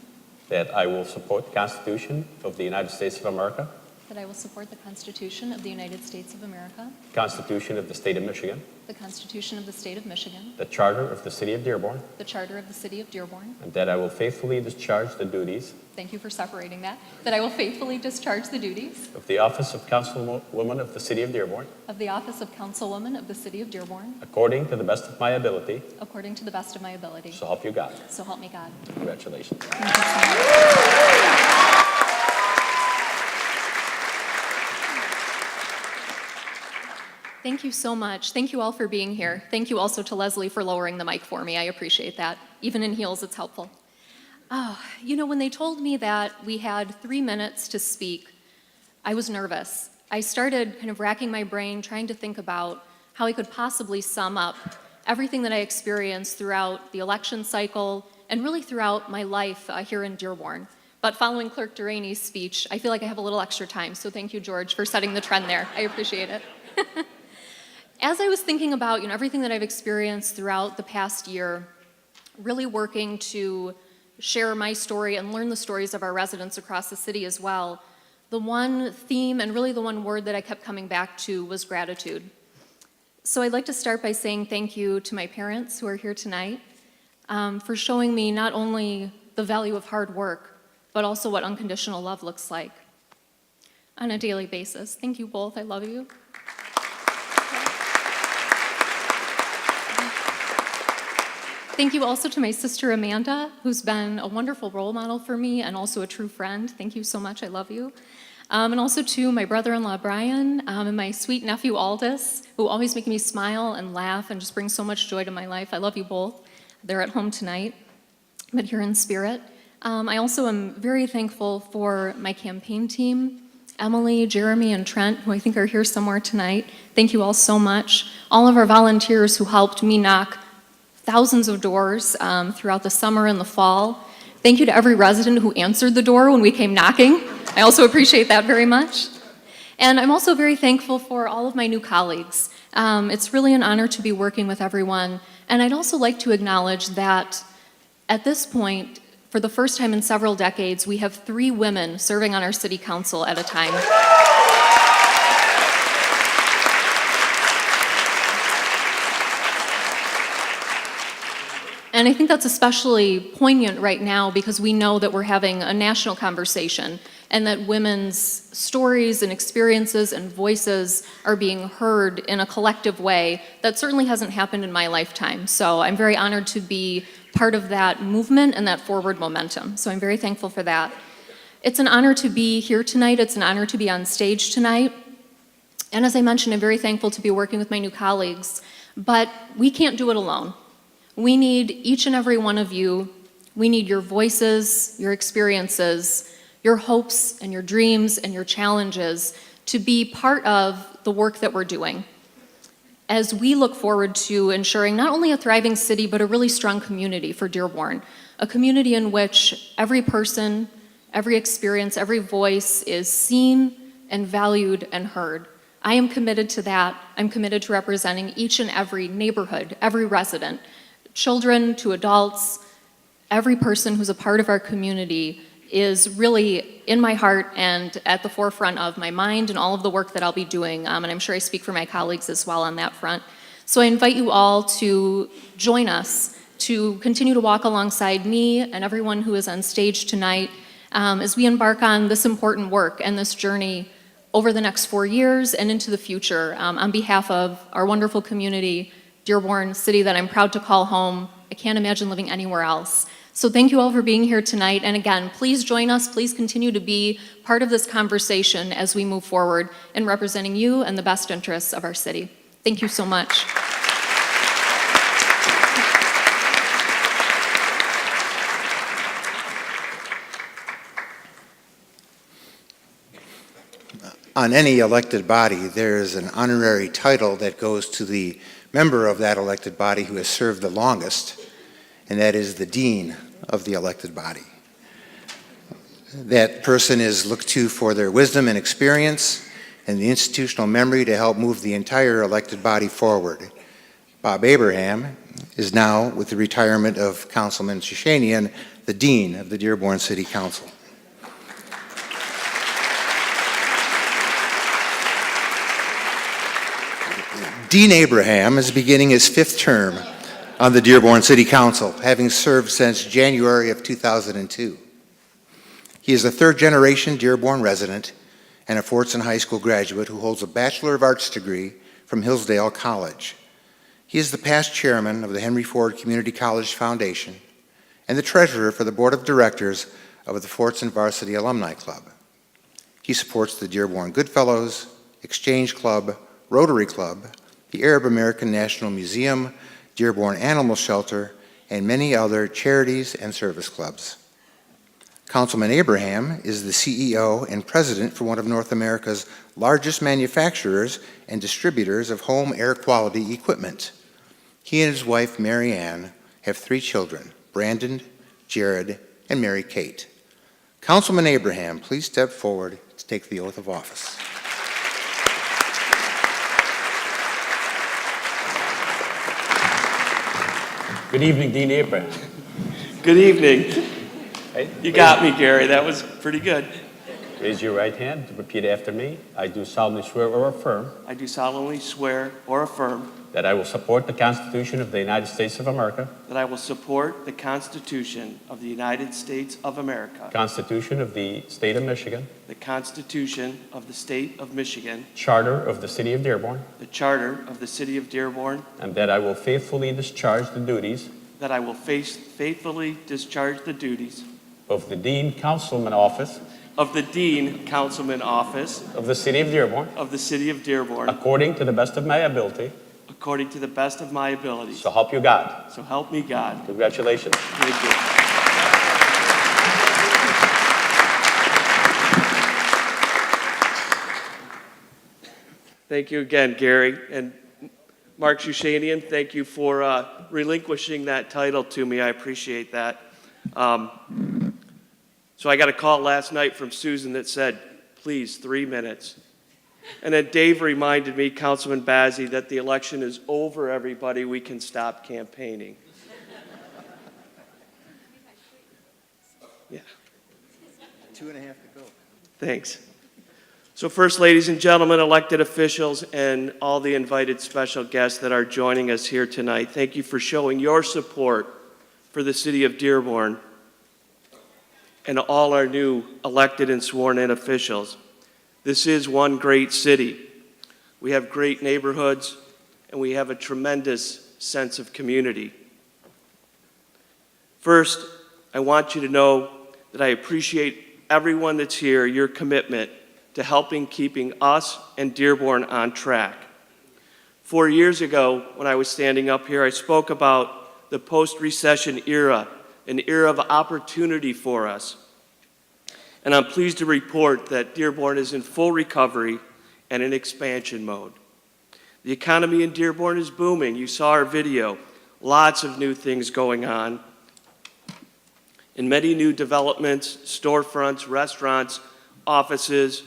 that I will support the Constitution of the United States of America, that I will support the Constitution of the United States of America, the Constitution of the State of Michigan, the Constitution of the State of Michigan, the Charter of the City of Dearborn, the Charter of the City of Dearborn. and that I will faithfully discharge the duties Thank you for separating that. That I will faithfully discharge the duties of the office of Councilwoman of the City of Dearborn of the office of Councilwoman of the City of Dearborn according to the best of my ability, according to the best of my ability. so help you God. So help me God. Congratulations. Thank you so much. Thank you so much. Thank you all for being here. Thank you also to Leslie for lowering the mic for me. I appreciate that. Even in heels, it's helpful. Oh, you know, when they told me that we had 3 minutes to speak, I was nervous. I started kind of racking my brain, trying to think about how I could possibly sum up everything that I experienced throughout the election cycle and really throughout my life here in Dearborn. But following Clerk Sareini's speech, I feel like I have a little extra time, so thank you, George, for setting the trend there. I appreciate it. As I was thinking about, everything that I've experienced throughout the past year, really working to share my story and learn the stories of our residents across the city as well, the one theme and really the one word that I kept coming back to was gratitude. So I'd like to start by saying thank you to my parents who are here tonight for showing me not only the value of hard work, but also what unconditional love looks like on a daily basis. Thank you both. I love you. Thank you also to my sister Amanda, who's been a wonderful role model for me and also a true friend. Thank you so much. I love you. And also to my brother-in-law Brian and my sweet nephew Aldous, who always make me smile and laugh and just bring so much joy to my life. I love you both. They're at home tonight, but here in spirit. I also am very thankful for my campaign team, Emily, Jeremy, and Trent, who I think are here somewhere tonight. Thank you all so much. All of our volunteers who helped me knock thousands of doors throughout the summer and the fall. Thank you to every resident who answered the door when we came knocking. I also appreciate that very much. And I'm also very thankful for all of my new colleagues. It's really an honor to be working with everyone. And I'd also like to acknowledge that at this point, for the first time in several decades, we have 3 women serving on our city council at a time. And I think that's especially poignant right now because we know that we're having a national conversation and that women's stories and experiences and voices are being heard in a collective way that certainly hasn't happened in my lifetime. So I'm very honored to be part of that movement and that forward momentum. So I'm very thankful for that. It's an honor to be here tonight. It's an honor to be on stage tonight. And as I mentioned, I'm very thankful to be working with my new colleagues. But we can't do it alone. We need each and every one of you. We need your voices, your experiences, your hopes and your dreams and your challenges to be part of the work that we're doing as we look forward to ensuring not only a thriving city, but a really strong community for Dearborn, a community in which every person, every experience, every voice is seen and valued and heard. I am committed to that. I'm committed to representing each and every neighborhood, every resident, children to adults, every person who's a part of our community is really in my heart and at the forefront of my mind and all of the work that I'll be doing, and I'm sure I speak for my colleagues as well on that front. So I invite you all to join us, to continue to walk alongside me and everyone who is on stage tonight as we embark on this important work and this journey over the next 4 years and into the future on behalf of our wonderful community, Dearborn, city that I'm proud to call home. I can't imagine living anywhere else. So thank you all for being here tonight. And again, please join us. Please continue to be part of this conversation as we move forward in representing you and the best interests of our city. Thank you so much. On any elected body, there is an honorary title that goes to the member of that elected body who has served the longest, and that is the dean of the elected body. That person is looked to for their wisdom and experience and the institutional memory to help move the entire elected body forward. Bob Abraham is now, with the retirement of Councilman Shishanian, the dean of the Dearborn City Council. Dean Abraham is beginning his 5th term on the Dearborn City Council, having served since January of 2002. He is a 3rd-generation Dearborn resident and a Fortson High School graduate who holds a Bachelor of Arts degree from Hillsdale College. He is the past chairman of the Henry Ford Community College Foundation and the treasurer for the board of directors of the Fortson Varsity Alumni Club. He supports the Dearborn Goodfellows, Exchange Club, Rotary Club, the Arab American National Museum, Dearborn Animal Shelter, and many other charities and service clubs. Councilman Abraham is the CEO and president for one of North America's largest manufacturers and distributors of home air quality equipment. He and his wife, Mary Ann, have 3 children, Brandon, Jared, and Mary Kate. Councilman Abraham, please step forward to take the oath of office. Good evening, Dean Abraham. Good evening. Hey, You got me, Gary. That was pretty good. Raise your right hand. Repeat after me. I do solemnly swear or affirm I do solemnly swear or affirm that I will support the Constitution of the United States of America, that I will support the Constitution of the United States of America, Constitution of the State of Michigan, the Constitution of the State of Michigan, Charter of the City of Dearborn, the Charter of the City of Dearborn, and that I will faithfully discharge the duties that I will faithfully discharge the duties of the Dean Councilman office of the Dean Councilman office of the City of Dearborn of the City of Dearborn according to the best of my ability. according to the best of my abilities. So help you God. So help me God. Congratulations. Thank you. Thank you again, Gary. And Mark Shushanian, thank you for relinquishing that title to me. I appreciate that. So I got a call last night from Susan that said, please, 3 minutes. And then Dave reminded me, Councilman Bazi, that the election is over, everybody. We can stop campaigning. Yeah. 2.5 to go. Thanks. So first, ladies and gentlemen, elected officials, and all the invited special guests that are joining us here tonight, thank you for showing your support for the City of Dearborn and all our new elected and sworn-in officials. This is one great city. We have great neighborhoods, and we have a tremendous sense of community. First, I want you to know that I appreciate everyone that's here, your commitment to helping keeping us and Dearborn on track. 4 years ago, when I was standing up here, I spoke about the post-recession era, an era of opportunity for us. And I'm pleased to report that Dearborn is in full recovery and in expansion mode. The economy in Dearborn is booming. You saw our video. Lots of new things going on. And many new developments, storefronts, restaurants, offices,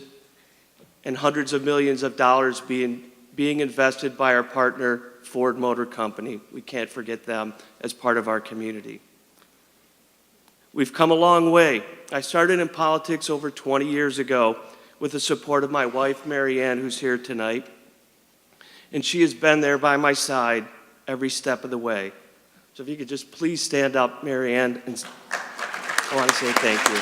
and hundreds of millions of dollars being invested by our partner, Ford Motor Company. We can't forget them as part of our community. We've come a long way. I started in politics over 20 years ago with the support of my wife, Mary Ann, who's here tonight. And she has been there by my side every step of the way. So if you could just please stand up, Mary Ann, and I want to say thank you.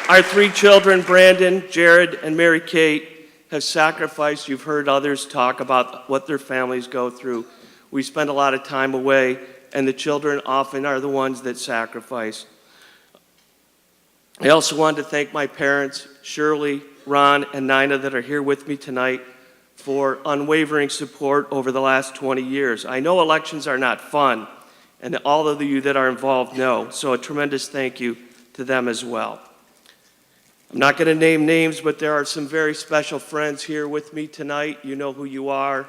Our 3 children, Brandon, Jared, and Mary Kate, have sacrificed. You've heard others talk about what their families go through. We spend a lot of time away, and the children often are the ones that sacrifice. I also wanted to thank my parents, Shirley, Ron, and Nina, that are here with me tonight, for unwavering support over the last 20 years. I know elections are not fun, and all of you that are involved know, so a tremendous thank you to them as well. I'm not going to name names, but there are some very special friends here with me tonight. You know who you are,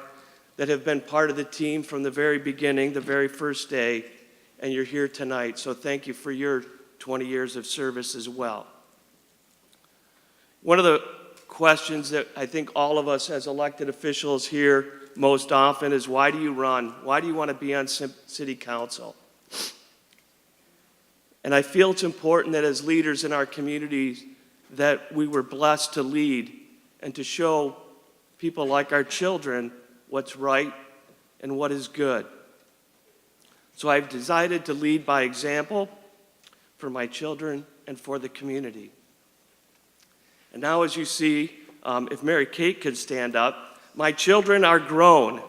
that have been part of the team from the very beginning, the very first day, and you're here tonight. So thank you for your 20 years of service as well. One of the questions that I think all of us as elected officials hear most often is, why do you run? Why do you want to be on city council? And I feel it's important that as leaders in our communities that we were blessed to lead and to show people like our children what's right and what is good. So I've decided to lead by example for my children and for the community. And now, as you see, if Mary Kate could stand up, my children are grown.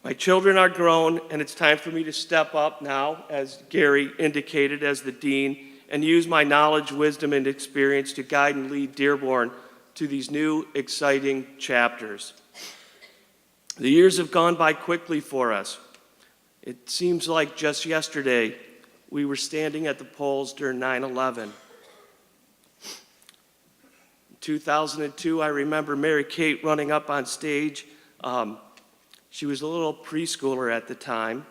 My children are grown, and it's time for me to step up now, as Gary indicated, as the dean, and use my knowledge, wisdom, and experience to guide and lead Dearborn to these new, exciting chapters. The years have gone by quickly for us. It seems like just yesterday we were standing at the polls during 9/11. In 2002, I remember Mary Kate running up on stage. She was a little preschooler at the time,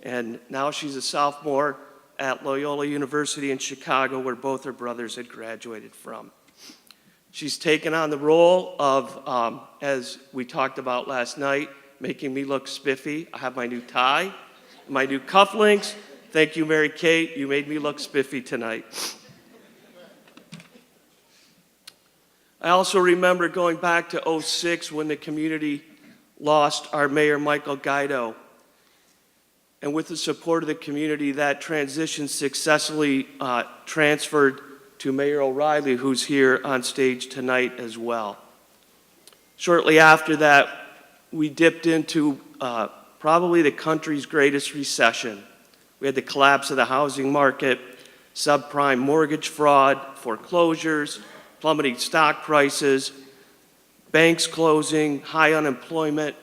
and now she's a sophomore at Loyola University in Chicago, where both her brothers had graduated from. She's taken on the role of, as we talked about last night, making me look spiffy. I have my new tie, my new cufflinks. Thank you, Mary Kate. You made me look spiffy tonight. I also remember going back to '06 when the community lost our mayor, Michael Guido. And with the support of the community, that transition successfully transferred to Mayor O'Reilly, who's here on stage tonight as well. Shortly after that, we dipped into probably the country's greatest recession. We had the collapse of the housing market, subprime mortgage fraud, foreclosures, plummeting stock prices, banks closing, high unemployment,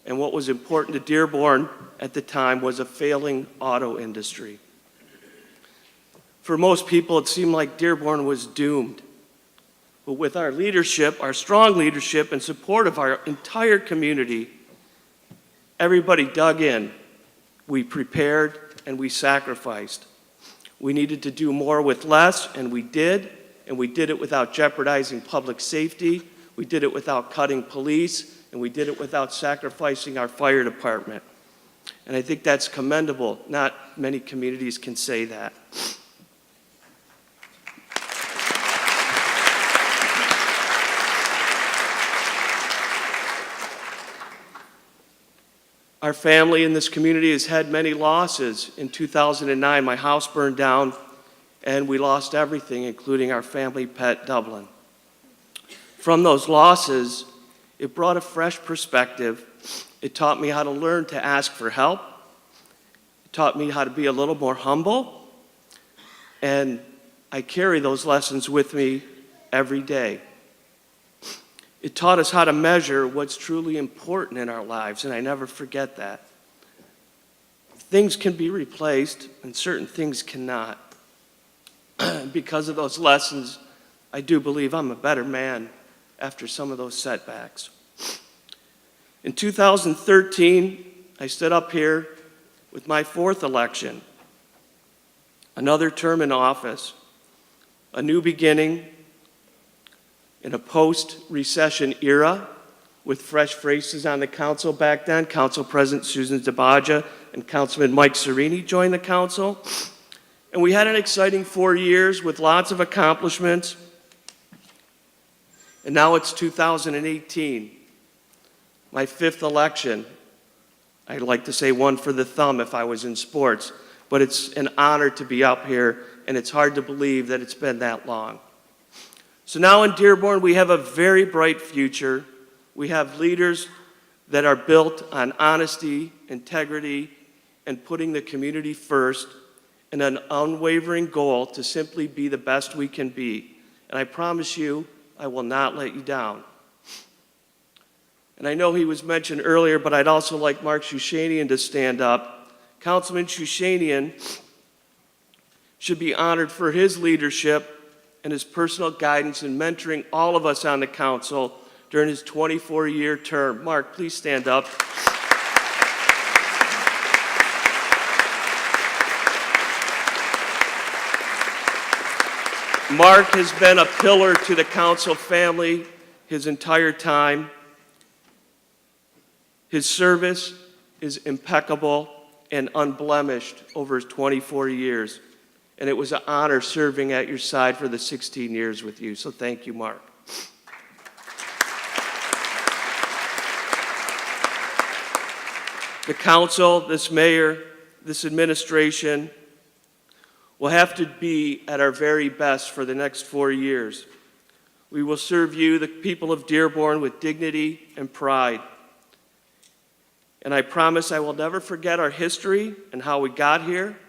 and what was important to Dearborn at the time was a failing auto industry. For most people, it seemed like Dearborn was doomed. But with our leadership, our strong leadership and support of our entire community, everybody dug in. We prepared and we sacrificed. We needed to do more with less, and we did it without jeopardizing public safety. We did it without cutting police, and we did it without sacrificing our fire department. And I think that's commendable. Not many communities can say that. Our family in this community has had many losses. In 2009, my house burned down, and we lost everything, including our family pet, Dublin. From those losses, it brought a fresh perspective. It taught me how to learn to ask for help. It taught me how to be a little more humble. And I carry those lessons with me every day. It taught us how to measure what's truly important in our lives, and I never forget that. Things can be replaced, and certain things cannot. Because of those lessons, I do believe I'm a better man after some of those setbacks. In 2013, I stood up here with my fourth election, another term in office, a new beginning in a post-recession era with fresh faces on the council back then. Council President Susan Debahji and Councilman Mike Sareini joined the council. And we had an exciting 4 years with lots of accomplishments. And now it's 2018, my fifth election. I'd like to say one for the thumb if I was in sports, but it's an honor to be up here, and it's hard to believe that it's been that long. So now in Dearborn, we have a very bright future. We have leaders that are built on honesty, integrity, and putting the community first, and an unwavering goal to simply be the best we can be. And I promise you, I will not let you down. And I know he was mentioned earlier, but I'd also like Mark Shushanian to stand up. Councilman Shushanian should be honored for his leadership and his personal guidance in mentoring all of us on the council during his 24-year term. Mark, please stand up. Mark has been a pillar to the council family his entire time. His service is impeccable and unblemished over his 24 years. And it was an honor serving at your side for the 16 years with you. So thank you, Mark. The council, this mayor, this administration will have to be at our very best for the next 4 years. We will serve you, the people of Dearborn, with dignity and pride. And I promise I will never forget our history and how we got here,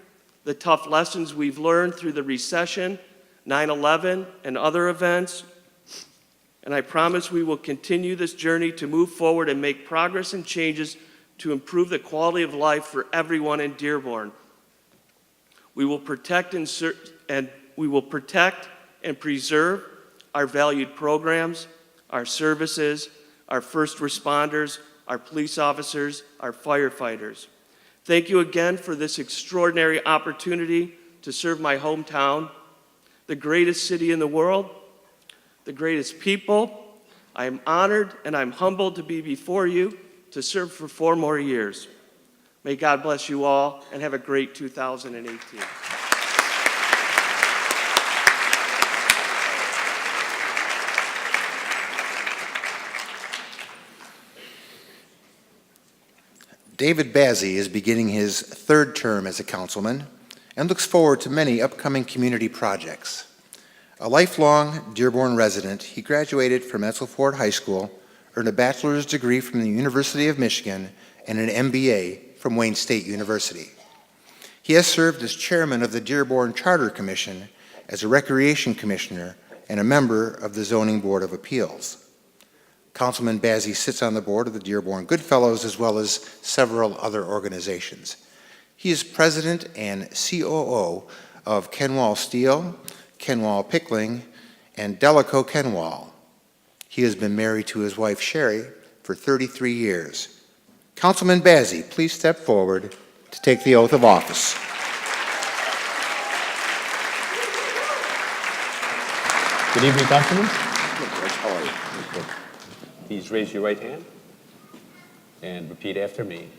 the tough lessons we've learned through the recession, 9/11, and other events. And I promise we will continue this journey to move forward and make progress and changes to improve the quality of life for everyone in Dearborn. We will protect and preserve our valued programs, our services, our first responders, our police officers, our firefighters. Thank you again for this extraordinary opportunity to serve my hometown, the greatest city in the world, the greatest people. I am honored and I'm humbled to be before you to serve for 4 more years. May God bless you all and have a great 2018. David Bazi is beginning his 3rd term as a councilman and looks forward to many upcoming community projects. A lifelong Dearborn resident, he graduated from Edsel Ford High School, earned a bachelor's degree from the University of Michigan, and an MBA from Wayne State University. He has served as chairman of the Dearborn Charter Commission, as a recreation commissioner, and a member of the Zoning Board of Appeals. Councilman Bazi sits on the board of the Dearborn Goodfellows as well as several other organizations. He is president and COO of Kenwall Steel, Kenwall Pickling, and Delaco Kenwall. He has been married to his wife Sherry for 33 years. Councilman Bazi, please step forward to take the oath of office. Good evening, Councilman. How are you? Please raise your right hand and repeat after me.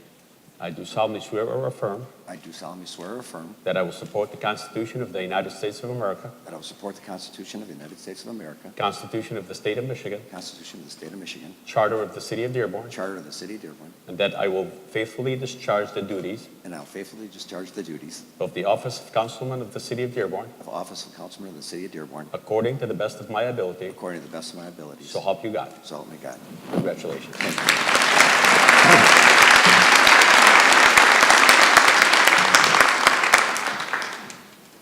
I do solemnly swear or affirm I do solemnly swear or affirm that I will support the Constitution of the United States of America, that I will support the Constitution of the United States of America, Constitution of the State of Michigan, Constitution of the State of Michigan, Charter of the City of Dearborn, Charter of the City of Dearborn, and that I will faithfully discharge the duties and I will faithfully discharge the duties of the office of Councilman of the City of Dearborn of office of Councilman of the City of Dearborn according to the best of my ability, according to the best of my abilities. so help you God. So help me God. Congratulations. Thank you.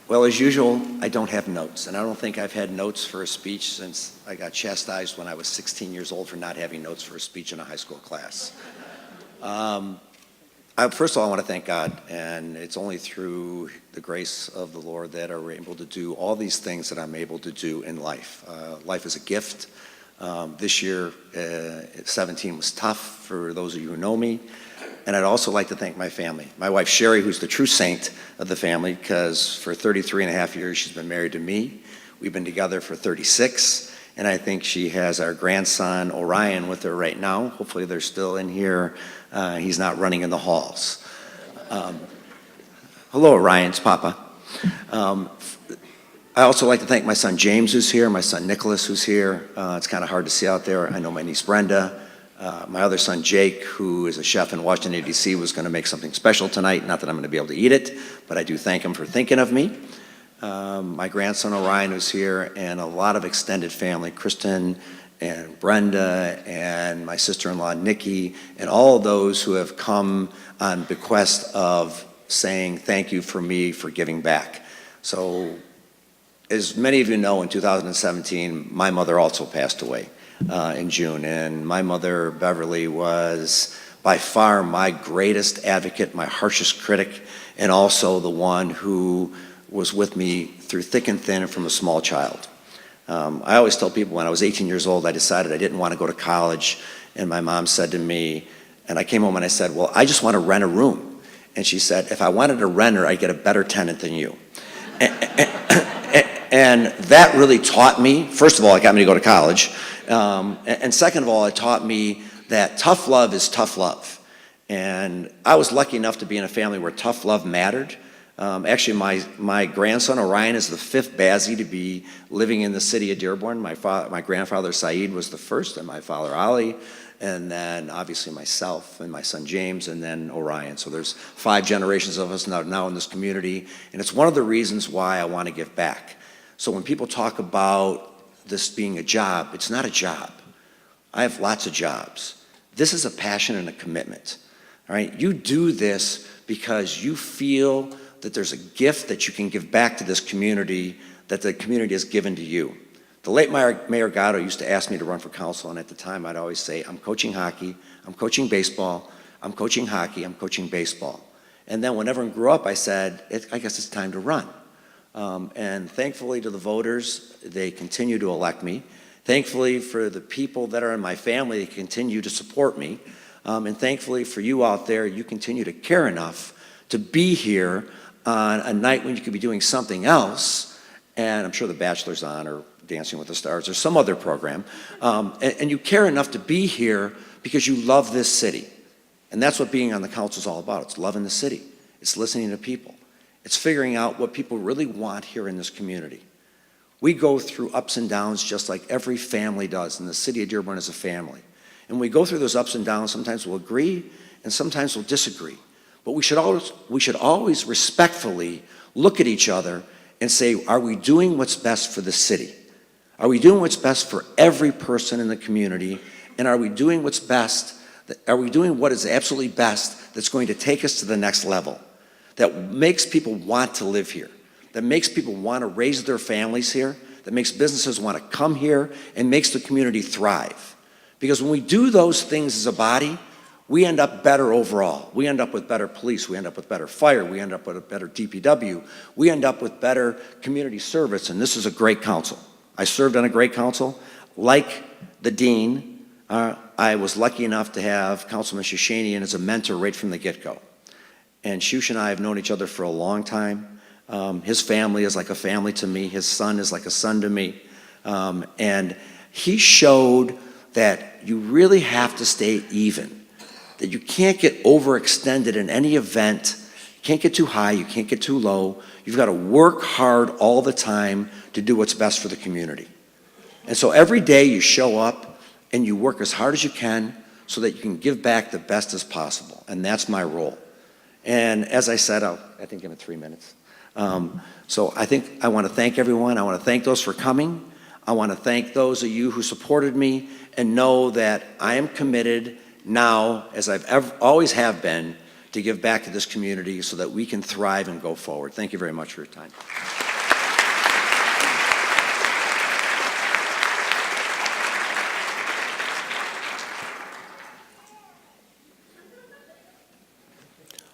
Well, as usual, I don't have notes, and I don't think I've had notes for a speech since I got chastised when I was 16 years old for not having notes for a speech in a high school class. First of all, I want to thank God, and it's only through the grace of the Lord that we're able to do all these things that I'm able to do in life. Life is a gift. This year, 17 was tough for those of you who know me. And I'd also like to thank my family. My wife, Sherry, who's the true saint of the family, because for 33 and a half years, she's been married to me. We've been together for 36, and I think she has our grandson, Orion, with her right now. Hopefully they're still in here. He's not running in the halls. Hello, Orion, it's Papa. I also like to thank my son, James, who's here, my son, Nicholas, who's here. It's kind of hard to see out there. I know my niece, Brenda. My other son, Jake, who is a chef in Washington, D.C., was going to make something special tonight. Not that I'm going to be able to eat it, but I do thank him for thinking of me. My grandson, Orion, who's here, and a lot of extended family, Kristen and Brenda and my sister-in-law, Nikki, and all those who have come on bequest of saying thank you for me for giving back. So, as many of you know, in 2017, my mother also passed away. In June, and my mother, Beverly, was by far my greatest advocate, my harshest critic, and also the one who was with me through thick and thin and from a small child. I always tell people when I was 18 years old, I decided I didn't want to go to college, and my mom said to me, and I came home and I said, well, I just want to rent a room. And she said, if I wanted a renter, I'd get a better tenant than you. And that really taught me, first of all, it got me to go to college. And second of all, it taught me that tough love is tough love. And I was lucky enough to be in a family where tough love mattered. Actually, my grandson, Orion, is the 5th Bazi to be living in the city of Dearborn. My grandfather, Saeed, was the first, and my father, Ali, and then obviously myself and my son, James, and then Orion. So there's 5 generations of us now in this community, and it's one of the reasons why I want to give back. So when people talk about this being a job, it's not a job. I have lots of jobs. This is a passion and a commitment, all right? You do this because you feel that there's a gift that you can give back to this community that the community has given to you. The late Mayor Gatto used to ask me to run for council, and at the time I'd always say, I'm coaching hockey, I'm coaching baseball, I'm coaching hockey, I'm coaching baseball. And then when everyone grew up, I said, I guess it's time to run. And thankfully to the voters, they continue to elect me. Thankfully for the people that are in my family, they continue to support me. And thankfully for you out there, you continue to care enough to be here on a night when you could be doing something else, and I'm sure The Bachelor's on, or Dancing with the Stars, or some other program, and you care enough to be here because you love this city. And that's what being on the council is all about. It's loving the city. It's listening to people. It's figuring out what people really want here in this community. We go through ups and downs just like every family does, and the city of Dearborn is a family. And we go through those ups and downs. Sometimes we'll agree, and sometimes we'll disagree. But we should always respectfully look at each other and say, are we doing what's best for the city? Are we doing what's best for every person in the community? And are we doing what's best? Are we doing what is absolutely best that's going to take us to the next level? That makes people want to live here, that makes people want to raise their families here, that makes businesses want to come here, and makes the community thrive. Because when we do those things as a body, we end up better overall. We end up with better police, we end up with better fire, we end up with a better DPW, we end up with better community service, and this is a great council. I served on a great council. Like the dean, I was lucky enough to have Councilman Sareini as a mentor right from the get-go. And Shush and I have known each other for a long time. His family is like a family to me. His son is like a son to me. And he showed that you really have to stay even, that you can't get overextended in any event. You can't get too high, you can't get too low. You've got to work hard all the time to do what's best for the community. And so every day you show up and you work as hard as you can so that you can give back the best as possible. And that's my role. And as I said, I think I'm at 3 minutes. So I want to thank everyone. I want to thank those for coming. I want to thank those of you who supported me, and know that I am committed now, as I've always have been, to give back to this community so that we can thrive and go forward. Thank you very much for your time.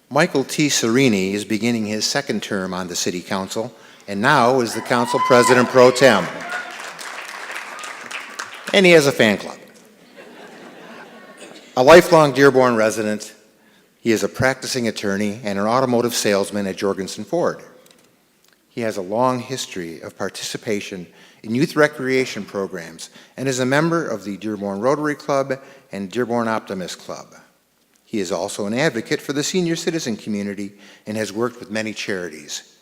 Michael T. Sareini is beginning his second term on the City Council, and now is the Council President Pro Tem. And he has a fan club. A lifelong Dearborn resident, he is a practicing attorney and an automotive salesman at Jorgensen Ford. He has a long history of participation in youth recreation programs and is a member of the Dearborn Rotary Club and Dearborn Optimist Club. He is also an advocate for the senior citizen community and has worked with many charities.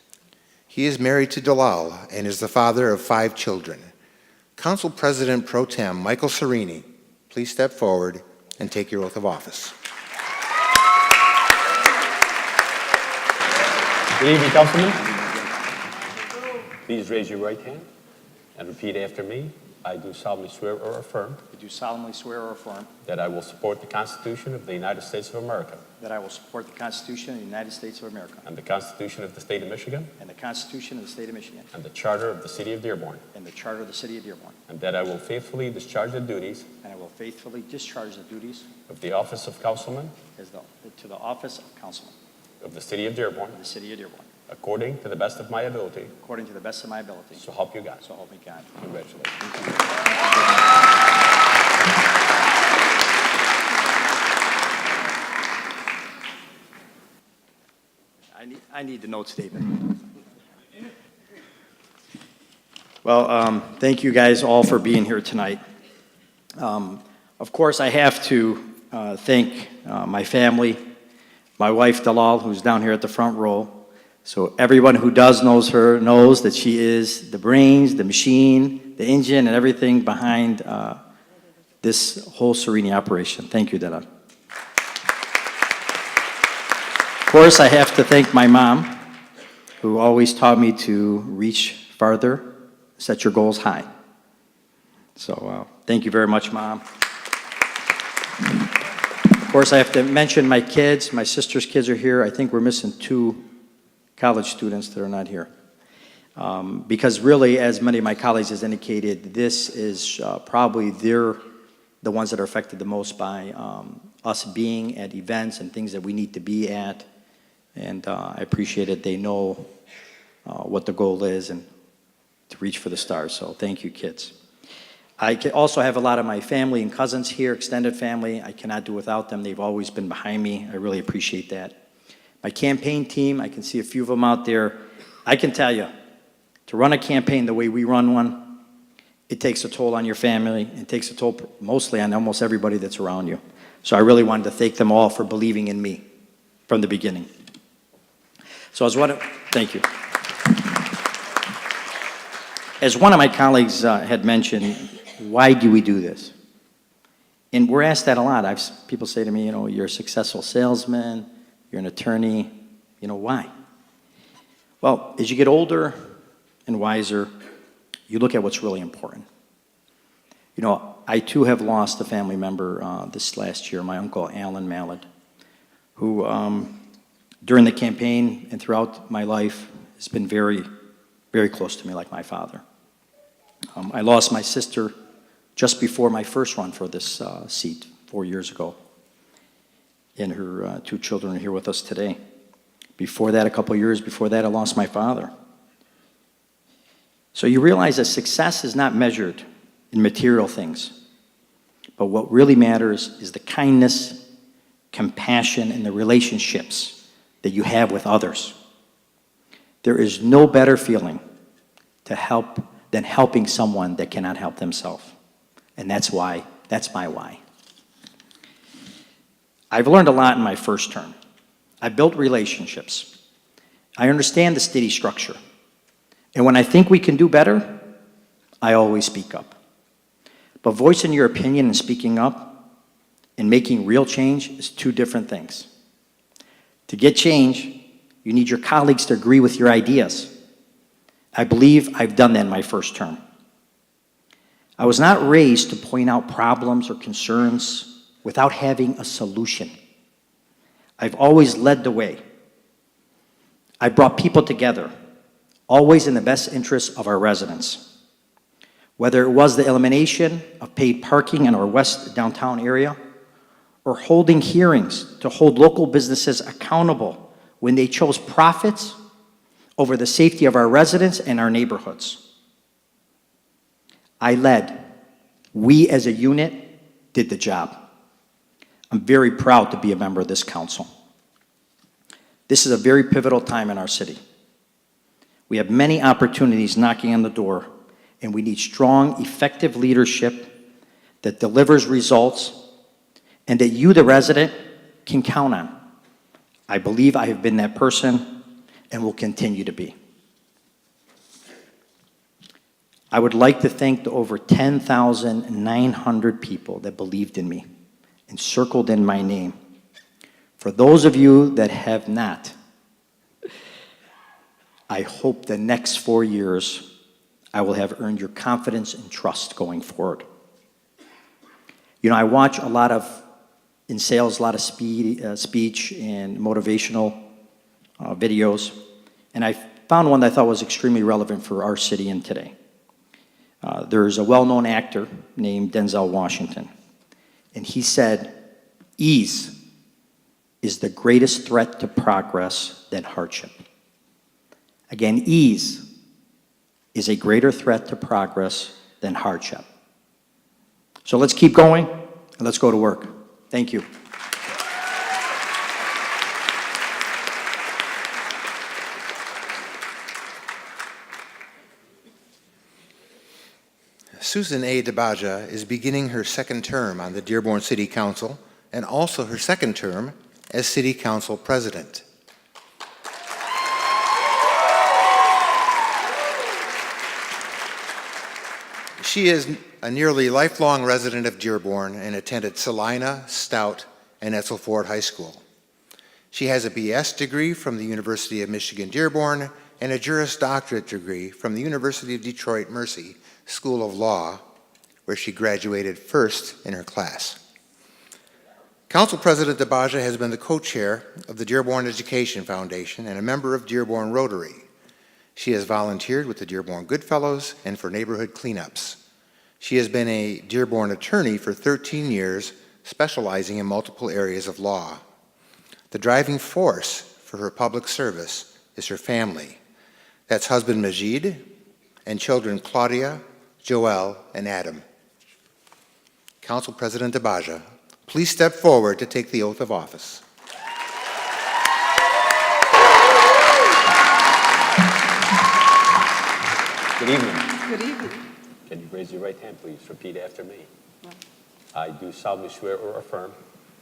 He is married to Dalal and is the father of 5 children. Council President Pro Tem Michael Sareini, please step forward and take your oath of office. Good evening, Councilman. Please raise your right hand and repeat after me. I do solemnly swear or affirm I do solemnly swear or affirm that I will support the Constitution of the United States of America that I will support the Constitution of the United States of America and the Constitution of the State of Michigan and the Constitution of the State of Michigan and the Charter of the City of Dearborn, and the Charter of the City of Dearborn, and that I will faithfully discharge the duties and I will faithfully discharge the duties of the office of Councilman to the office of Councilman of the City of Dearborn of the City of Dearborn, according to the best of my ability. according to the best of my ability. So help you God. So help me God. Congratulations. I need the note statement. Well, thank you guys all for being here tonight. Of course, I have to thank my family, my wife Dalal, who's down here at the front row. So everyone who knows her knows that she is the brains, the machine, the engine, and everything behind this whole Sareini operation. Thank you, Dalal. Of course, I have to thank my mom, who always taught me to reach farther, set your goals high. So thank you very much, Mom. Of course, I have to mention my kids. My sister's kids are here. I think we're missing 2 college students that are not here. Because really, as many of my colleagues has indicated, this is probably the ones that are affected the most by us being at events and things that we need to be at. And I appreciate it. They know what the goal is and to reach for the stars. So thank you, kids. I also have a lot of my family and cousins here, extended family. I cannot do without them. They've always been behind me. I really appreciate that. My campaign team, I can see a few of them out there. I can tell you, to run a campaign the way we run one, it takes a toll on your family. It takes a toll mostly on almost everybody that's around you. So I really wanted to thank them all for believing in me from the beginning. So thank you. As one of my colleagues had mentioned, why do we do this? And we're asked that a lot. People say to me, you're a successful salesman, you're an attorney, why? Well, as you get older and wiser, you look at what's really important. I too have lost a family member this last year, my uncle Alan Mallard, who during the campaign and throughout my life has been very, very close to me like my father. I lost my sister just before my first run for this seat 4 years ago. And her 2 children are here with us today. Before that, a couple years before that, I lost my father. So you realize that success is not measured in material things, but what really matters is the kindness, compassion, and the relationships that you have with others. There is no better feeling to help than helping someone that cannot help themselves. And that's my why. I've learned a lot in my first term. I built relationships. I understand the city structure. And when I think we can do better, I always speak up. But voicing your opinion and speaking up and making real change is 2 different things. To get change, you need your colleagues to agree with your ideas. I believe I've done that in my first term. I was not raised to point out problems or concerns without having a solution. I've always led the way. I brought people together, always in the best interests of our residents. Whether it was the elimination of paid parking in our west downtown area, or holding hearings to hold local businesses accountable when they chose profits over the safety of our residents and our neighborhoods. I led. We as a unit did the job. I'm very proud to be a member of this council. This is a very pivotal time in our city. We have many opportunities knocking on the door, and we need strong, effective leadership that delivers results and that you, the resident, can count on. I believe I have been that person and will continue to be. I would like to thank the over 10,900 people that believed in me and circled in my name. For those of you that have not, I hope the next 4 years I will have earned your confidence and trust going forward. I watch a lot of, in sales, a lot of speech and motivational videos, and I found one that I thought was extremely relevant for our city and today. There's a well-known actor named Denzel Washington, and he said, "Ease is the greatest threat to progress than hardship." Again, ease is a greater threat to progress than hardship. So let's keep going, and let's go to work. Thank you. Susan A. Debahji is beginning her 2nd term on the Dearborn City Council and also her 2nd term as City Council President. She is a nearly lifelong resident of Dearborn and attended Salina, Stout, and Edsel Ford High School. She has a BS degree from the University of Michigan Dearborn and a Juris Doctorate degree from the University of Detroit Mercy School of Law, where she graduated first in her class. Council President Debahji has been the co-chair of the Dearborn Education Foundation and a member of Dearborn Rotary. She has volunteered with the Dearborn Goodfellows and for neighborhood cleanups. She has been a Dearborn attorney for 13 years, specializing in multiple areas of law. The driving force for her public service is her family. That's husband Majid and children Claudia, Joel, and Adam. Council President Debahji, please step forward to take the oath of office. Good evening. Good evening. Can you raise your right hand, please? Repeat after me. I do solemnly swear or affirm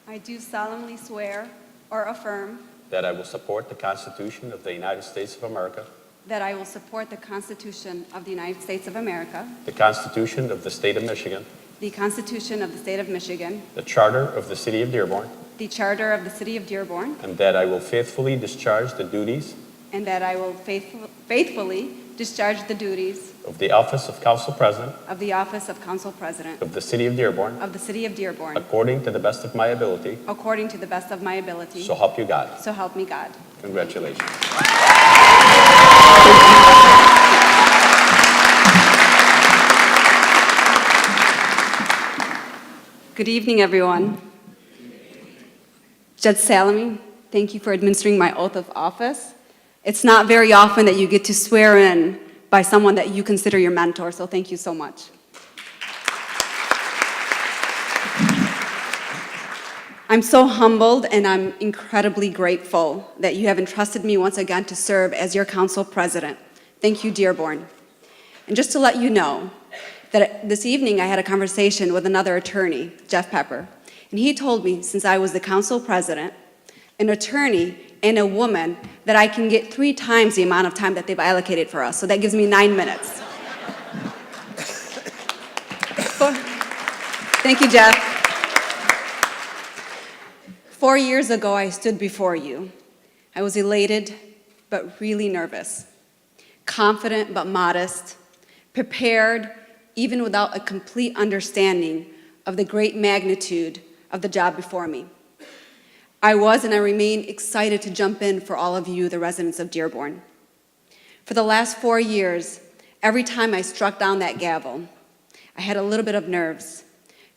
I do solemnly swear or affirm that I will support the Constitution of the United States of America, that I will support the Constitution of the United States of America, the Constitution of the State of Michigan, the Constitution of the State of Michigan, the Charter of the City of Dearborn, the Charter of the City of Dearborn, and that I will faithfully discharge the duties and that I will faithfully discharge the duties of the office of Council President of the office of Council President of the City of Dearborn of the City of Dearborn according to the best of my ability, according to the best of my ability. so help you God. So help me God. Congratulations. Good evening, everyone. Judge Salome, thank you for administering my oath of office. It's not very often that you get to swear in by someone that you consider your mentor, so thank you so much. I'm so humbled and I'm incredibly grateful that you have entrusted me once again to serve as your council president. Thank you, Dearborn. And just to let you know that this evening I had a conversation with another attorney, Jeff Pepper, and he told me since I was the council president, an attorney and a woman, that I can get 3 times the amount of time that they've allocated for us. So that gives me 9 minutes. Thank you, Jeff. 4 years ago, I stood before you. I was elated, but really nervous, confident, but modest, prepared, even without a complete understanding of the great magnitude of the job before me. I was and I remain excited to jump in for all of you, the residents of Dearborn. For the last 4 years, every time I struck down that gavel, I had a little bit of nerves,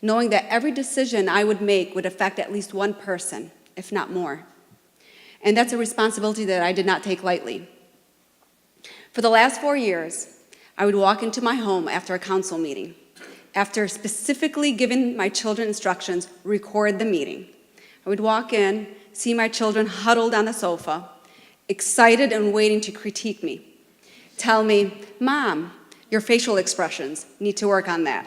knowing that every decision I would make would affect at least one person, if not more. And that's a responsibility that I did not take lightly. For the last 4 years, I would walk into my home after a council meeting, after specifically giving my children instructions, record the meeting. I would walk in, see my children huddled on the sofa, excited and waiting to critique me. Tell me, Mom, your facial expressions need to work on that.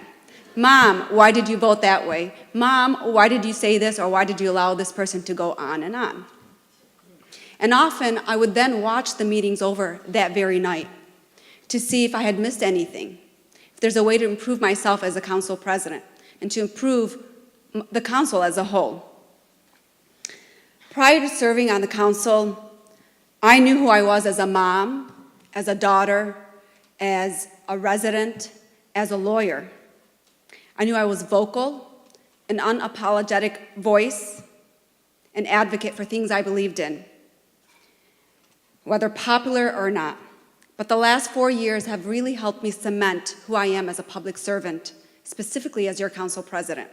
Mom, why did you vote that way? Mom, why did you say this, or why did you allow this person to go on and on? And often I would then watch the meetings over that very night to see if I had missed anything, if there's a way to improve myself as a council president and to improve the council as a whole. Prior to serving on the council, I knew who I was as a mom, as a daughter, as a resident, as a lawyer. I knew I was vocal, an unapologetic voice, an advocate for things I believed in, whether popular or not. But the last 4 years have really helped me cement who I am as a public servant, specifically as your council president.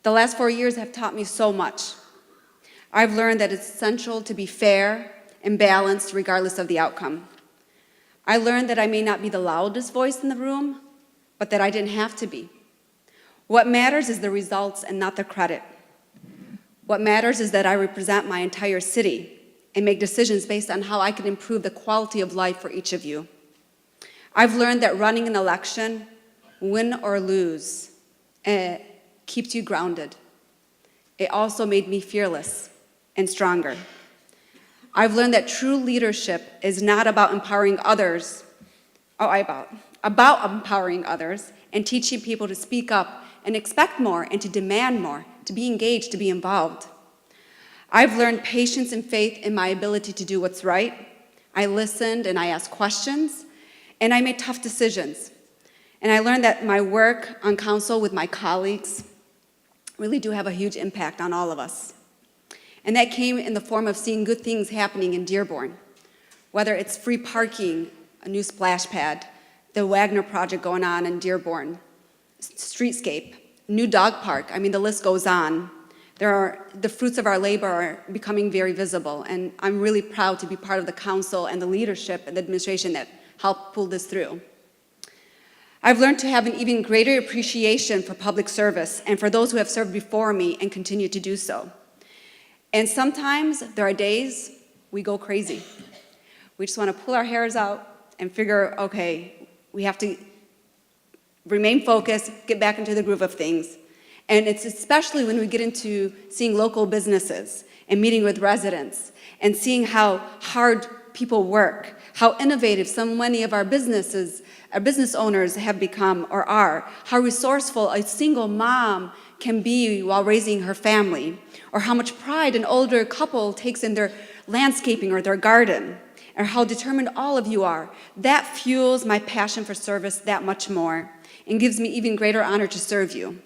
The last 4 years have taught me so much. I've learned that it's essential to be fair and balanced regardless of the outcome. I learned that I may not be the loudest voice in the room, but that I didn't have to be. What matters is the results and not the credit. What matters is that I represent my entire city and make decisions based on how I can improve the quality of life for each of you. I've learned that running an election, win or lose, keeps you grounded. It also made me fearless and stronger. I've learned that true leadership is not about empowering others, about empowering others and teaching people to speak up and expect more and to demand more, to be engaged, to be involved. I've learned patience and faith in my ability to do what's right. I listened and I asked questions and I made tough decisions. And I learned that my work on council with my colleagues really do have a huge impact on all of us. And that came in the form of seeing good things happening in Dearborn, whether it's free parking, a new splash pad, the Wagner project going on in Dearborn, streetscape, new dog park. I mean, the list goes on. The fruits of our labor are becoming very visible, and I'm really proud to be part of the council and the leadership and the administration that helped pull this through. I've learned to have an even greater appreciation for public service and for those who have served before me and continue to do so. And sometimes there are days we go crazy. We just want to pull our hairs out and figure, okay, we have to remain focused, get back into the groove of things. And it's especially when we get into seeing local businesses and meeting with residents and seeing how hard people work, how innovative so many of our business owners have become or are, how resourceful a single mom can be while raising her family, or how much pride an older couple takes in their landscaping or their garden, or how determined all of you are. That fuels my passion for service that much more and gives me even greater honor to serve you.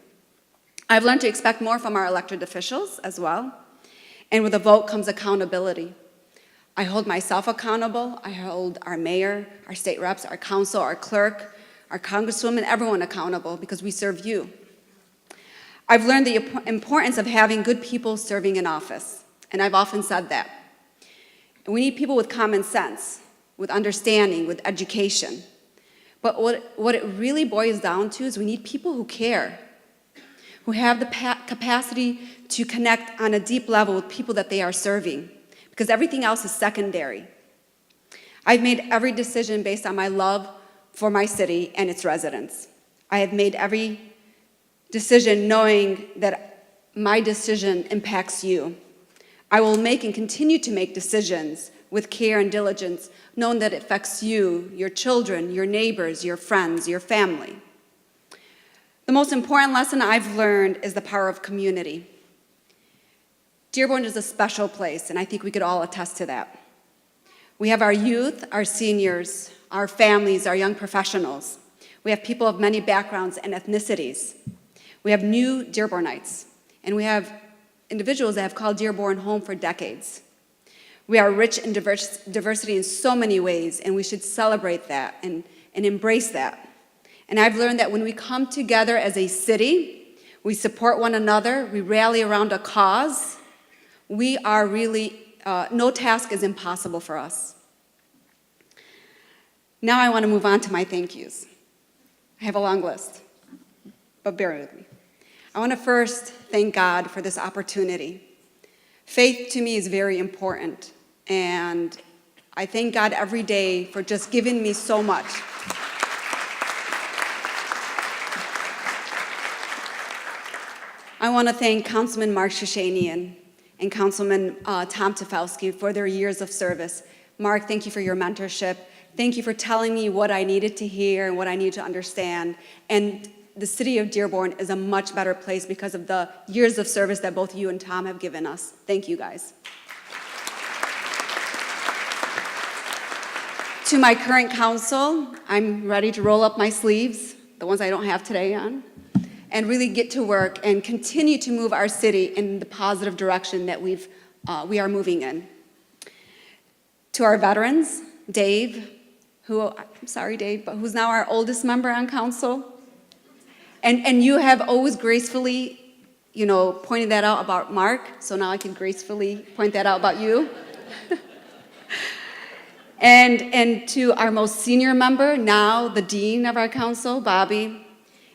I've learned to expect more from our elected officials as well, and with a vote comes accountability. I hold myself accountable, I hold our mayor, our state reps, our council, our clerk, our congresswoman, everyone accountable because we serve you. I've learned the importance of having good people serving in office, and I've often said that. We need people with common sense, with understanding, with education. But what it really boils down to is we need people who care, who have the capacity to connect on a deep level with people that they are serving, because everything else is secondary. I've made every decision based on my love for my city and its residents. I have made every decision knowing that my decision impacts you. I will make and continue to make decisions with care and diligence, knowing that it affects you, your children, your neighbors, your friends, your family. The most important lesson I've learned is the power of community. Dearborn is a special place, and I think we could all attest to that. We have our youth, our seniors, our families, our young professionals. We have people of many backgrounds and ethnicities. We have new Dearbornites, and we have individuals that have called Dearborn home for decades. We are rich in diversity in so many ways, and we should celebrate that and embrace that. And I've learned that when we come together as a city, we support one another, we rally around a cause, we are really, no task is impossible for us. Now I want to move on to my thank yous. I have a long list, but bear with me. I want to first thank God for this opportunity. Faith to me is very important, and I thank God every day for just giving me so much. I want to thank Councilman Mark Shashanian and Councilman Tom Tefelsky for their years of service. Mark, thank you for your mentorship. Thank you for telling me what I needed to hear and what I need to understand. And the city of Dearborn is a much better place because of the years of service that both you and Tom have given us. Thank you, guys. To my current council, I'm ready to roll up my sleeves, the ones I don't have today on, and really get to work and continue to move our city in the positive direction that we are moving in. To our veterans, Dave, I'm sorry, Dave, but who's now our oldest member on council. And you have always gracefully, pointed that out about Mark, so now I can gracefully point that out about you. and to our most senior member, now the dean of our council, Bobby,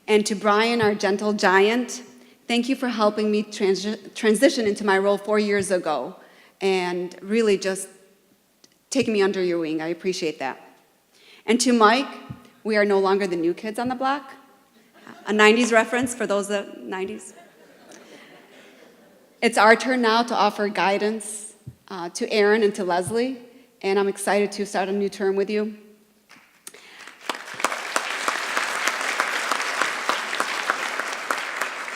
and to Brian, our gentle giant, thank you for helping me transition into my role 4 years ago and really just taking me under your wing. I appreciate that. And to Mike, we are no longer the new kids on the block. A 90s reference for those 90s. It's our turn now to offer guidance to Aaron and to Leslie, and I'm excited to start a new term with you.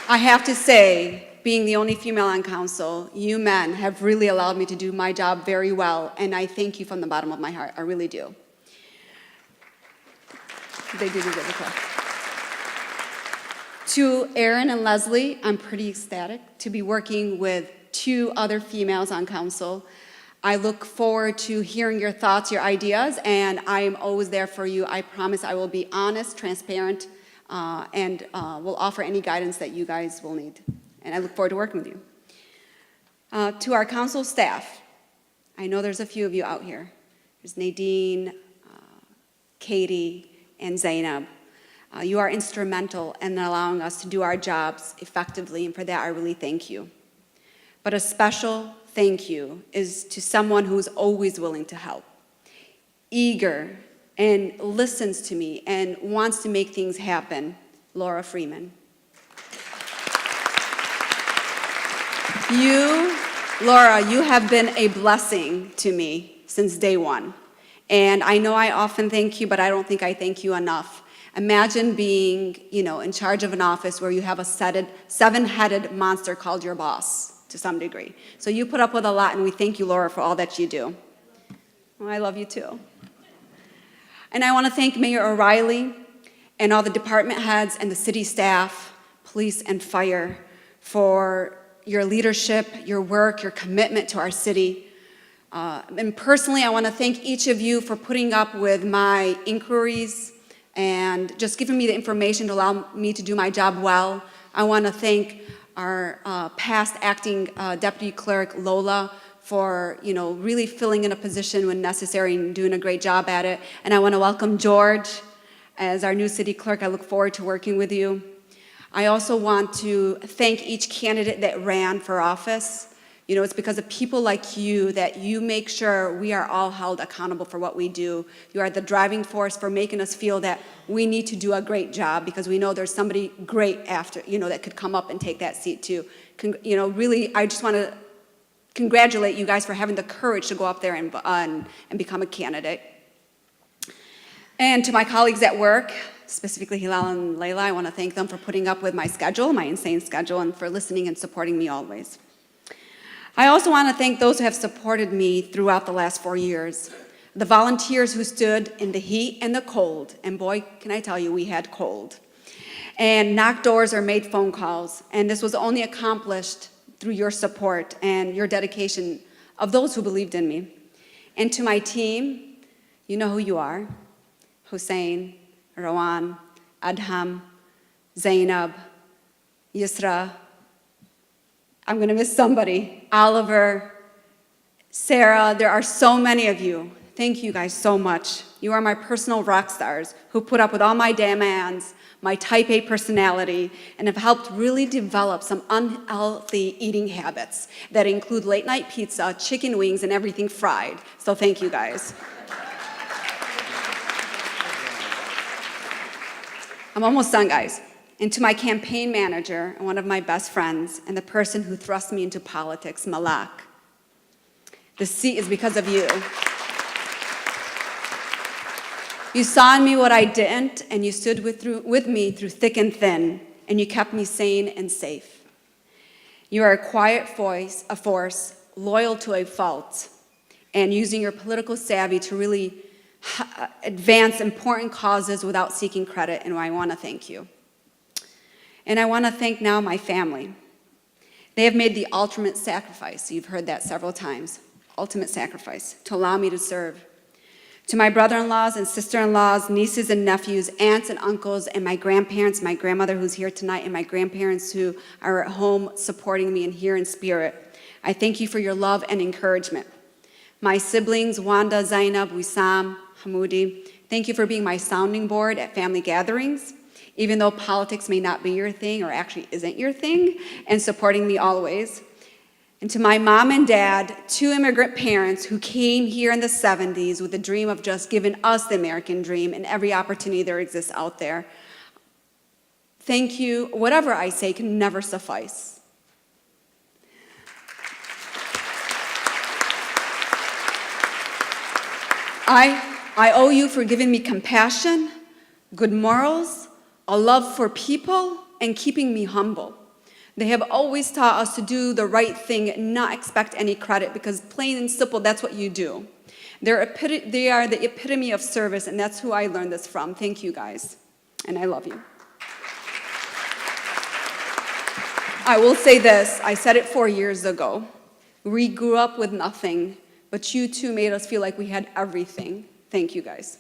I have to say, being the only female on council, you men have really allowed me to do my job very well, and I thank you from the bottom of my heart. I really do. They do deserve a clap. To Aaron and Leslie, I'm pretty ecstatic to be working with 2 other females on council. I look forward to hearing your thoughts, your ideas, and I am always there for you. I promise I will be honest, transparent, and will offer any guidance that you guys will need. And I look forward to working with you. To our council staff, I know there's a few of you out here. There's Nadine, Katie, and Zainab. You are instrumental in allowing us to do our jobs effectively, and for that I really thank you. But a special thank you is to someone who's always willing to help, eager and listens to me and wants to make things happen, Laura Freeman. Laura, you have been a blessing to me since day one. And I know I often thank you, but I don't think I thank you enough. Imagine being, in charge of an office where you have a seven-headed monster called your boss, to some degree. So you put up with a lot, and we thank you, Laura, for all that you do. Well, I love you too. And I want to thank Mayor O'Reilly and all the department heads and the city staff, police and fire, for your leadership, your work, your commitment to our city. And personally, I want to thank each of you for putting up with my inquiries and just giving me the information to allow me to do my job well. I want to thank our past acting deputy clerk, Lola, for really filling in a position when necessary and doing a great job at it. And I want to welcome George as our new city clerk. I look forward to working with you. I also want to thank each candidate that ran for office. It's because of people like you that you make sure we are all held accountable for what we do. You are the driving force for making us feel that we need to do a great job because we know there's somebody great after, that could come up and take that seat too. Really, I just want to congratulate you guys for having the courage to go up there and become a candidate. And to my colleagues at work, specifically Hilal and Layla, I want to thank them for putting up with my schedule, my insane schedule, and for listening and supporting me always. I also want to thank those who have supported me throughout the last 4 years. The volunteers who stood in the heat and the cold, and boy, can I tell you, we had cold, and knocked doors or made phone calls, and this was only accomplished through your support and your dedication of those who believed in me. And to my team, you know who you are: Hussein, Rowan, Adham, Zainab, Yusra. I'm going to miss somebody. Oliver, Sarah, there are so many of you. Thank you guys so much. You are my personal rock stars who put up with all my demands, my type A personality, and have helped really develop some unhealthy eating habits that include late night pizza, chicken wings, and everything fried. So thank you guys. I'm almost done, guys. And to my campaign manager and one of my best friends and the person who thrust me into politics, Malak, the seat is because of you. You saw in me what I didn't, and you stood with me through thick and thin, and you kept me sane and safe. You are a quiet voice, a force, loyal to a fault, and using your political savvy to really advance important causes without seeking credit, and I want to thank you. And I want to thank now my family. They have made the ultimate sacrifice. You've heard that several times. Ultimate sacrifice to allow me to serve. To my brother-in-laws and sister-in-laws, nieces and nephews, aunts and uncles, and my grandparents, my grandmother who's here tonight, and my grandparents who are at home supporting me and here in spirit, I thank you for your love and encouragement. My siblings, Wanda, Zainab, Wissam, Hamoudi, thank you for being my sounding board at family gatherings, even though politics may not be your thing or actually isn't your thing, and supporting me always. And to my mom and dad, two immigrant parents who came here in the 70s with the dream of just giving us the American dream and every opportunity there exists out there. Thank you. Whatever I say can never suffice. I owe you for giving me compassion, good morals, a love for people, and keeping me humble. They have always taught us to do the right thing and not expect any credit because plain and simple, that's what you do. They are the epitome of service, and that's who I learned this from. Thank you, guys, and I love you. I will say this, I said it 4 years ago. We grew up with nothing, but you two made us feel like we had everything. Thank you, guys.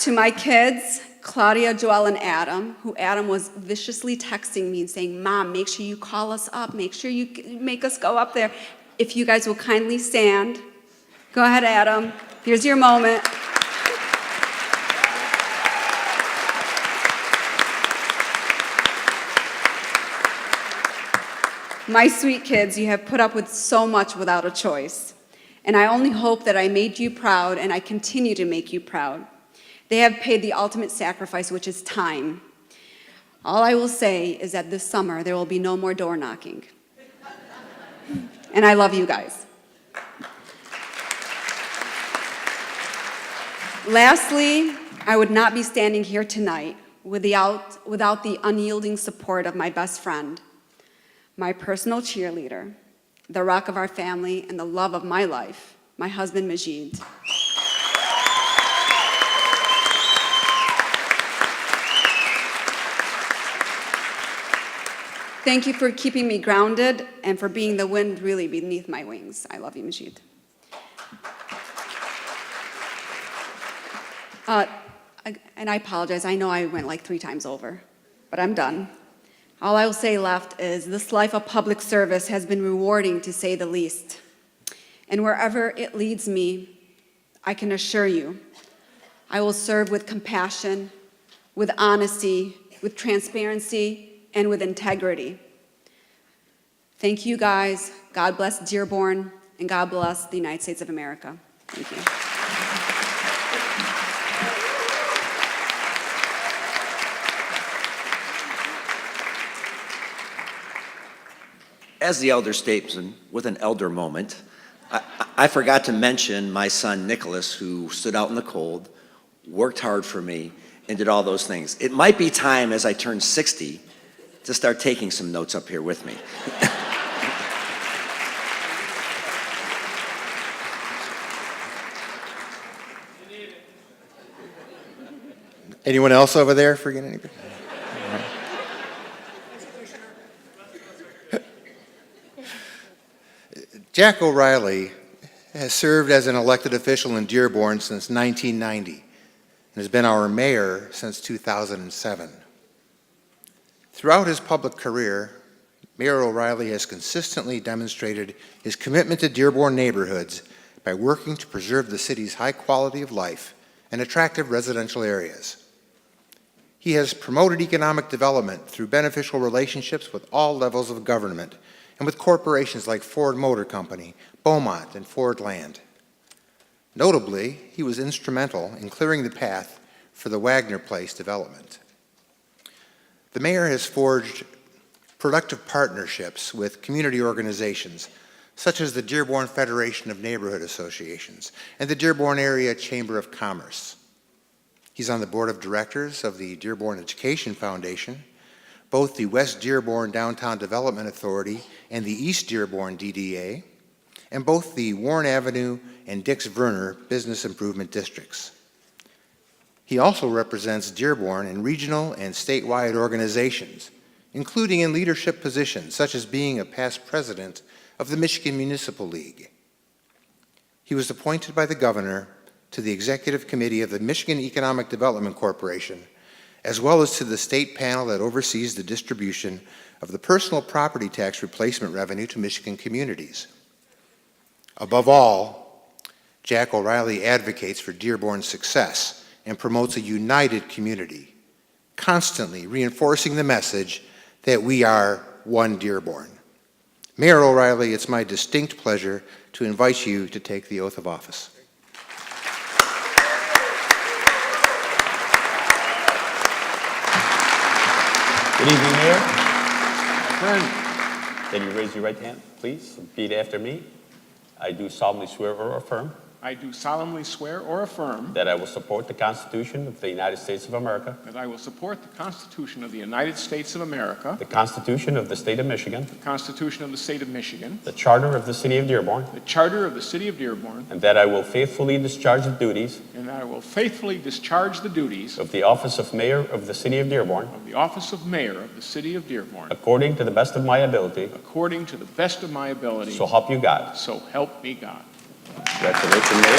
To my kids, Claudia, Joel, and Adam, who Adam was viciously texting me and saying, Mom, make sure you call us up. Make sure you make us go up there. If you guys will kindly stand. Go ahead, Adam. Here's your moment. My sweet kids, you have put up with so much without a choice. and I only hope that I made you proud and I continue to make you proud. They have paid the ultimate sacrifice, which is time. All I will say is that this summer there will be no more door knocking. And I love you guys. Lastly, I would not be standing here tonight without the unyielding support of my best friend, my personal cheerleader, the rock of our family, and the love of my life, my husband, Majid. Thank you for keeping me grounded and for being the wind really beneath my wings. I love you, Majid. And I apologize. I know I went like 3 times over, but I'm done. All I will say left is this life of public service has been rewarding, to say the least. And wherever it leads me, I can assure you, I will serve with compassion, with honesty, with transparency, and with integrity. Thank you guys. God bless Dearborn, and God bless the United States of America. Thank you. As the elder statesman, with an elder moment, I forgot to mention my son Nicholas, who stood out in the cold, worked hard for me, and did all those things. It might be time, as I turn 60, to start taking some notes up here with me. Anyone else over there forget anything? Jack O'Reilly has served as an elected official in Dearborn since 1990 and has been our mayor since 2007. Throughout his public career, Mayor O'Reilly has consistently demonstrated his commitment to Dearborn neighborhoods by working to preserve the city's high quality of life and attractive residential areas. He has promoted economic development through beneficial relationships with all levels of government and with corporations like Ford Motor Company, Beaumont, and Ford Land. Notably, he was instrumental in clearing the path for the Wagner Place development. The mayor has forged productive partnerships with community organizations such as the Dearborn Federation of Neighborhood Associations and the Dearborn Area Chamber of Commerce. He's on the board of directors of the Dearborn Education Foundation, both the West Dearborn Downtown Development Authority and the East Dearborn DDA, and both the Warren Avenue and Dix Verner Business Improvement Districts. He also represents Dearborn in regional and statewide organizations, including in leadership positions such as being a past president of the Michigan Municipal League. He was appointed by the governor to the executive committee of the Michigan Economic Development Corporation, as well as to the state panel that oversees the distribution of the personal property tax replacement revenue to Michigan communities. Above all, Jack O'Reilly advocates for Dearborn's success and promotes a united community, constantly reinforcing the message that we are one Dearborn. Mayor O'Reilly, it's my distinct pleasure to invite you to take the oath of office. Good evening, Mayor. My friend. Can you raise your right hand, please? Repeat after me. I do solemnly swear or affirm I do solemnly swear or affirm that I will support the Constitution of the United States of America, that I will support the Constitution of the United States of America, the Constitution of the State of Michigan, the Constitution of the State of Michigan, the Charter of the City of Dearborn, the Charter of the City of Dearborn, and that I will faithfully discharge the duties and that I will faithfully discharge the duties of the office of Mayor of the City of Dearborn of the office of Mayor of the City of Dearborn according to the best of my ability. according to the best of my ability. So help you God. So help me God. Congratulations, Mayor.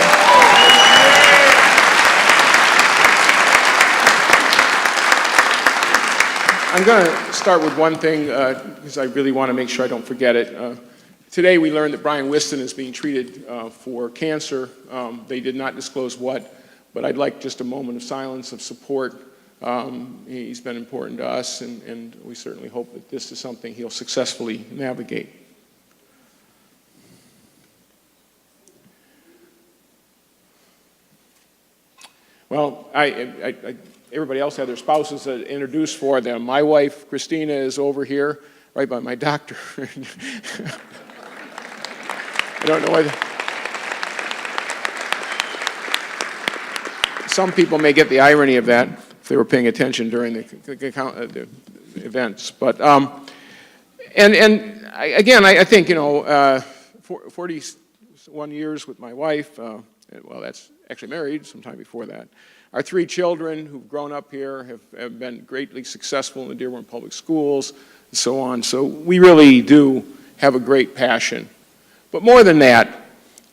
I'm going to start with one thing because I really want to make sure I don't forget it. Today we learned that Brian Whiston is being treated for cancer. They did not disclose what, but I'd like just a moment of silence of support. He's been important to us, and we certainly hope that this is something he'll successfully navigate. Well, everybody else had their spouses introduced for them. My wife, Christina, is over here, right by my doctor. I don't know whether... Some people may get the irony of that if they were paying attention during the events. But, again, I think, 41 years with my wife, well, that's actually married sometime before that. Our 3 children who've grown up here have been greatly successful in the Dearborn Public Schools and so on. So we really do have a great passion. But more than that,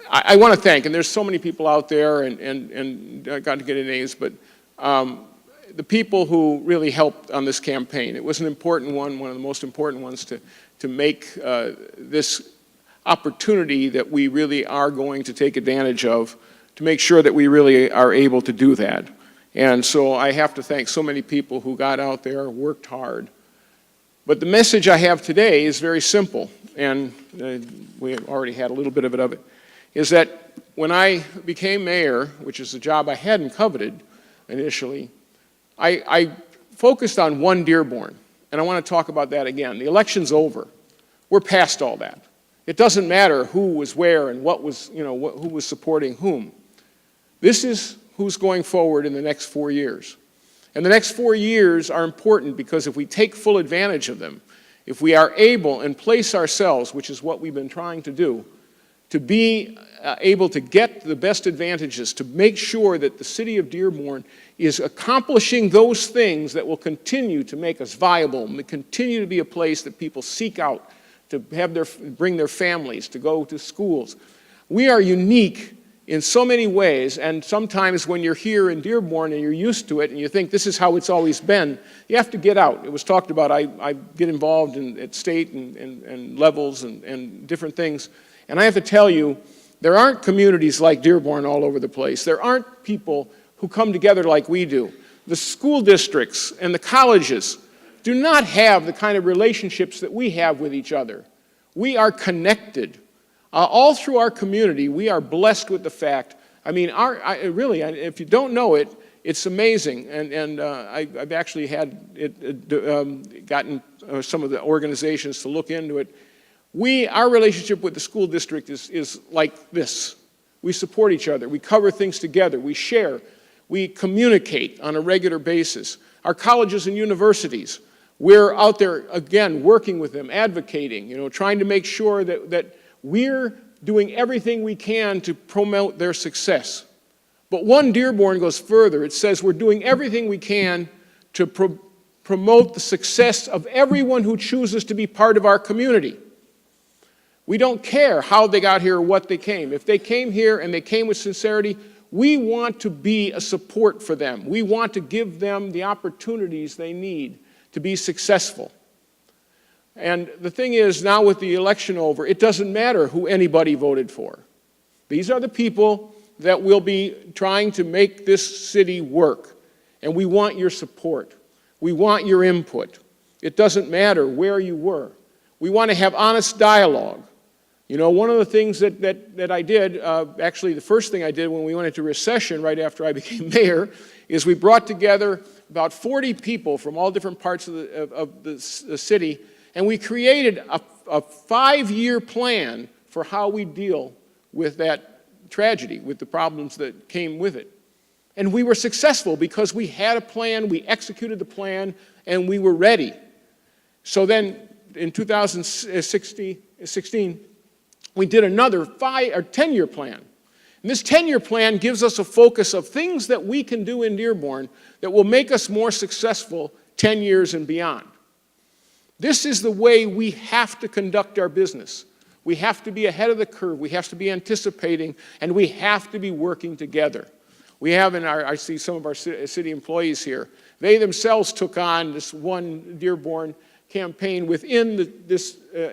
I want to thank, and there's so many people out there, and I got to get into names, but the people who really helped on this campaign. It was an important one of the most important ones to make this opportunity that we really are going to take advantage of, to make sure that we really are able to do that. And so I have to thank so many people who got out there, worked hard. But the message I have today is very simple, and we already had a little bit of it, is that when I became mayor, which is a job I hadn't coveted initially, I focused on one Dearborn, and I want to talk about that again. The election's over. We're past all that. It doesn't matter who was where and what was, who was supporting whom. This is who's going forward in the next 4 years. And the next 4 years are important because if we take full advantage of them, if we are able and place ourselves, which is what we've been trying to do, to be able to get the best advantages, to make sure that the city of Dearborn is accomplishing those things that will continue to make us viable, and continue to be a place that people seek out to bring their families, to go to schools. We are unique in so many ways, and sometimes when you're here in Dearborn and you're used to it and you think this is how it's always been, you have to get out. It was talked about, I get involved at state and levels and different things. And I have to tell you, there aren't communities like Dearborn all over the place. There aren't people who come together like we do. The school districts and the colleges do not have the kind of relationships that we have with each other. We are connected. All through our community, we are blessed with the fact, really, if you don't know it, it's amazing. And I've actually gotten some of the organizations to look into it. Our relationship with the school district is like this. We support each other. We cover things together. We share. We communicate on a regular basis. Our colleges and universities, we're out there, again, working with them, advocating, trying to make sure that we're doing everything we can to promote their success. But one Dearborn goes further. It says we're doing everything we can to promote the success of everyone who chooses to be part of our community. We don't care how they got here or what they came. If they came here and they came with sincerity, we want to be a support for them. We want to give them the opportunities they need to be successful. And the thing is, now with the election over, it doesn't matter who anybody voted for. These are the people that will be trying to make this city work. And we want your support. We want your input. It doesn't matter where you were. We want to have honest dialogue. One of the things that I did, actually the first thing I did when we went into recession right after I became mayor, is we brought together about 40 people from all different parts of the city, and we created a 5-year plan for how we deal with that tragedy, with the problems that came with it. And we were successful because we had a plan, we executed the plan, and we were ready. So then in 2016, we did another 10-year plan. And this 10-year plan gives us a focus of things that we can do in Dearborn that will make us more successful 10 years and beyond. This is the way we have to conduct our business. We have to be ahead of the curve. We have to be anticipating, and we have to be working together. We have I see some of our city employees here. They themselves took on this one Dearborn campaign within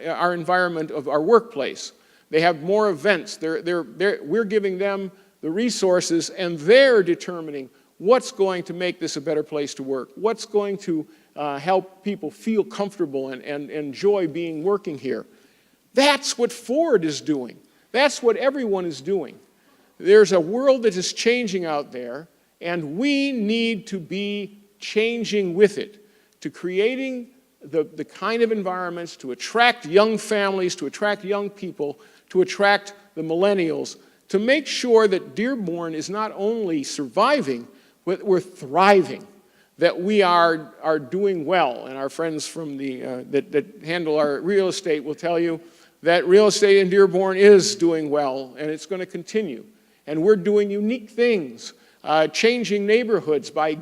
our environment of our workplace. They have more events. We're giving them the resources, and they're determining what's going to make this a better place to work, what's going to help people feel comfortable and enjoy working here. That's what Ford is doing. That's what everyone is doing. There's a world that is changing out there, And we need to be changing with it, to creating the kind of environments to attract young families, to attract young people, to attract the millennials, to make sure that Dearborn is not only surviving, but we're thriving, that we are doing well. And our friends from that handle our real estate will tell you that real estate in Dearborn is doing well, and it's going to continue. And we're doing unique things, changing neighborhoods by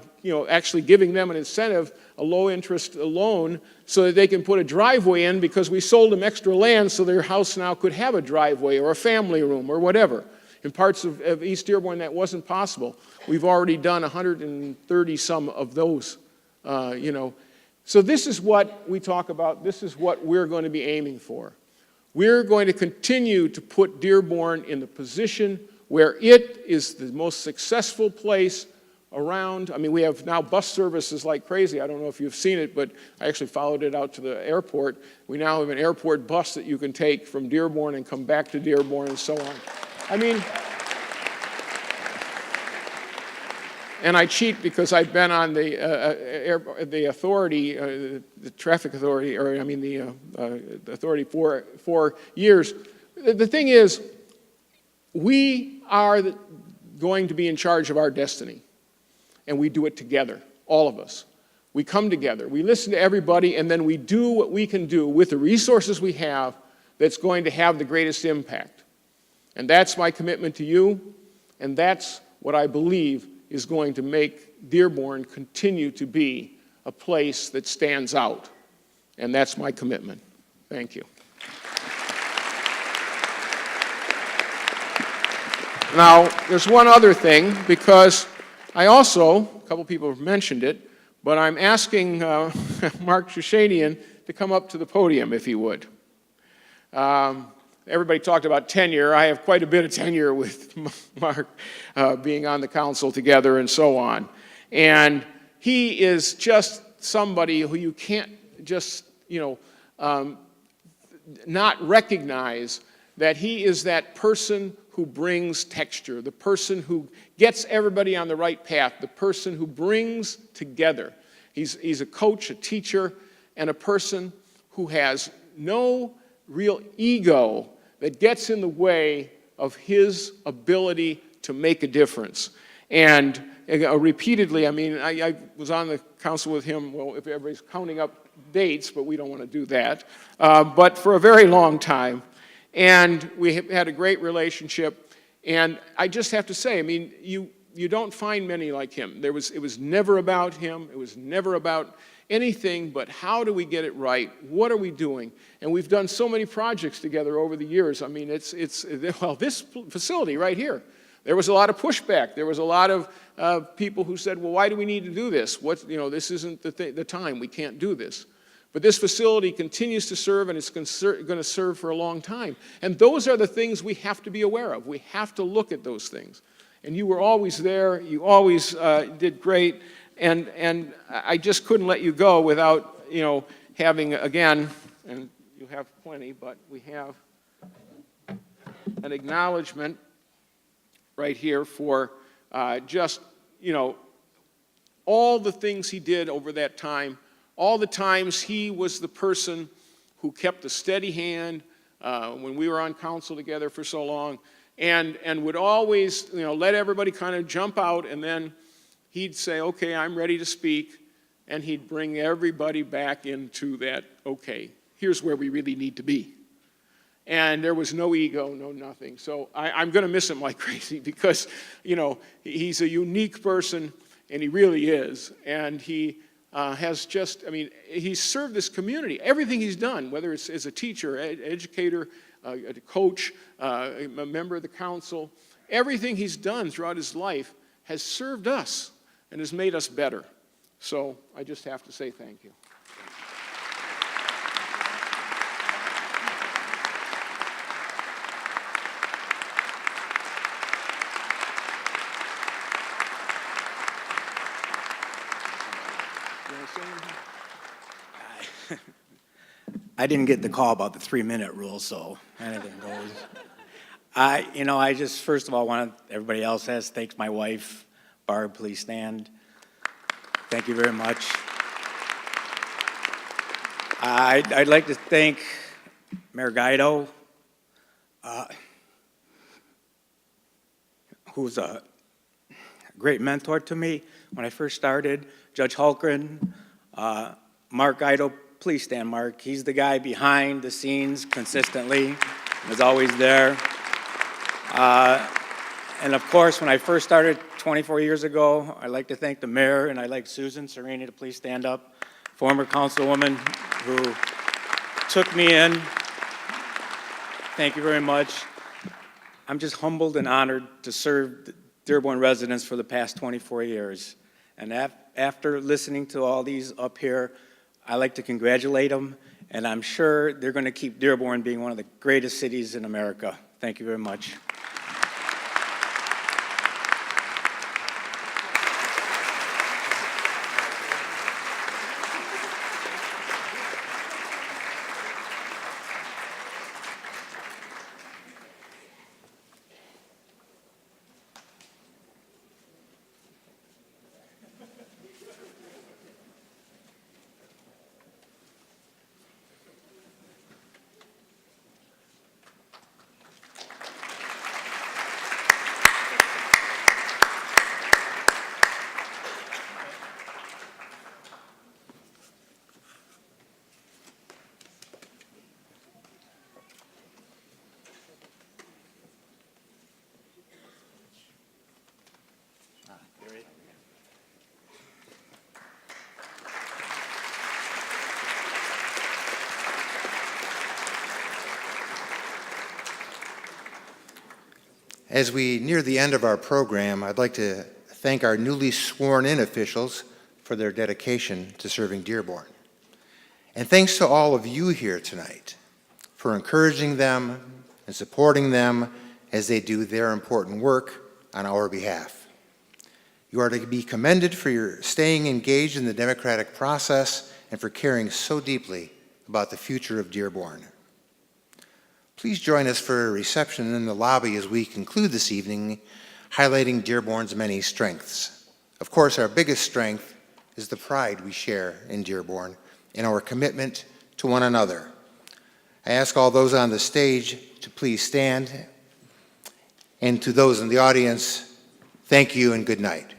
actually giving them an incentive, a low-interest loan, so that they can put a driveway in because we sold them extra land so their house now could have a driveway or a family room or whatever. In parts of East Dearborn, that wasn't possible. We've already done 130 some of those, So this is what we talk about. This is what we're going to be aiming for. We're going to continue to put Dearborn in the position where it is the most successful place around. I mean, we have now bus services like crazy. I don't know if you've seen it, but I actually followed it out to the airport. We now have an airport bus that you can take from Dearborn and come back to Dearborn and so on. I mean, and I cheat because I've been on the authority, the traffic authority, or I mean the authority for years. The thing is, we are going to be in charge of our destiny, and we do it together, all of us. We come together, we listen to everybody, and then we do what we can do with the resources we have that's going to have the greatest impact. And that's my commitment to you, and that's what I believe is going to make Dearborn continue to be a place that stands out. And that's my commitment. Thank you. Now, there's one other thing, because I also, a couple people have mentioned it, but I'm asking Mark Shashanian to come up to the podium, if he would. Everybody talked about tenure. I have quite a bit of tenure with Mark, being on the council together and so on. And he is just somebody who you can't just, not recognize that he is that person who brings texture, the person who gets everybody on the right path, the person who brings together. He's a coach, a teacher, and a person who has no real ego that gets in the way of his ability to make a difference. And repeatedly, I mean, I was on the council with him, well, if everybody's counting up dates, but we don't want to do that, but for a very long time. And we had a great relationship. And I just have to say, I mean, you don't find many like him. It was never about him. It was never about anything but how do we get it right? What are we doing? And we've done so many projects together over the years. I mean, well, this facility right here, there was a lot of pushback. There was a lot of people who said, well, why do we need to do this? This isn't the time. We can't do this. But this facility continues to serve, and it's going to serve for a long time. And those are the things we have to be aware of. We have to look at those things. And you were always there. You always did great. And I just couldn't let you go without, having, again, and you have plenty, but we have an acknowledgement right here for just, all the things he did over that time, all the times he was the person who kept a steady hand when we were on council together for so long, and would always, let everybody kind of jump out, and then he'd say, okay, I'm ready to speak, and he'd bring everybody back into that, okay, here's where we really need to be. And there was no ego, no nothing. So I'm going to miss him like crazy because, he's a unique person, and he really is. And he has just, he's served this community. Everything he's done, whether it's as a teacher, educator, a coach, a member of the council, everything he's done throughout his life has served us and has made us better. So I just have to say thank you. I didn't get the call about the 3-minute rule, so anything goes. I just, first of all, everybody else has, thanks my wife, Barb, please stand. Thank you very much. I'd like to thank Mayor Guido, who's a great mentor to me when I first started, Judge Hulkren, Mark Guido, please stand, Mark. He's the guy behind the scenes consistently, is always there. And of course, when I first started 24 years ago, I'd like to thank the mayor, and I'd like Susan Sareini to please stand up, former councilwoman who took me in. Thank you very much. I'm just humbled and honored to serve the Dearborn residents for the past 24 years. And after listening to all these up here, I like to congratulate them, and I'm sure they're going to keep Dearborn being one of the greatest cities in America. Thank you very much. As we near the end of our program, I'd like to thank our newly sworn-in officials for their dedication to serving Dearborn. And thanks to all of you here tonight for encouraging them and supporting them as they do their important work on our behalf. You are to be commended for your staying engaged in the democratic process and for caring so deeply about the future of Dearborn. Please join us for a reception in the lobby as we conclude this evening, highlighting Dearborn's many strengths. Of course, our biggest strength is the pride we share in Dearborn and our commitment to one another. I ask all those on the stage to please stand, and to those in the audience, thank you and good night.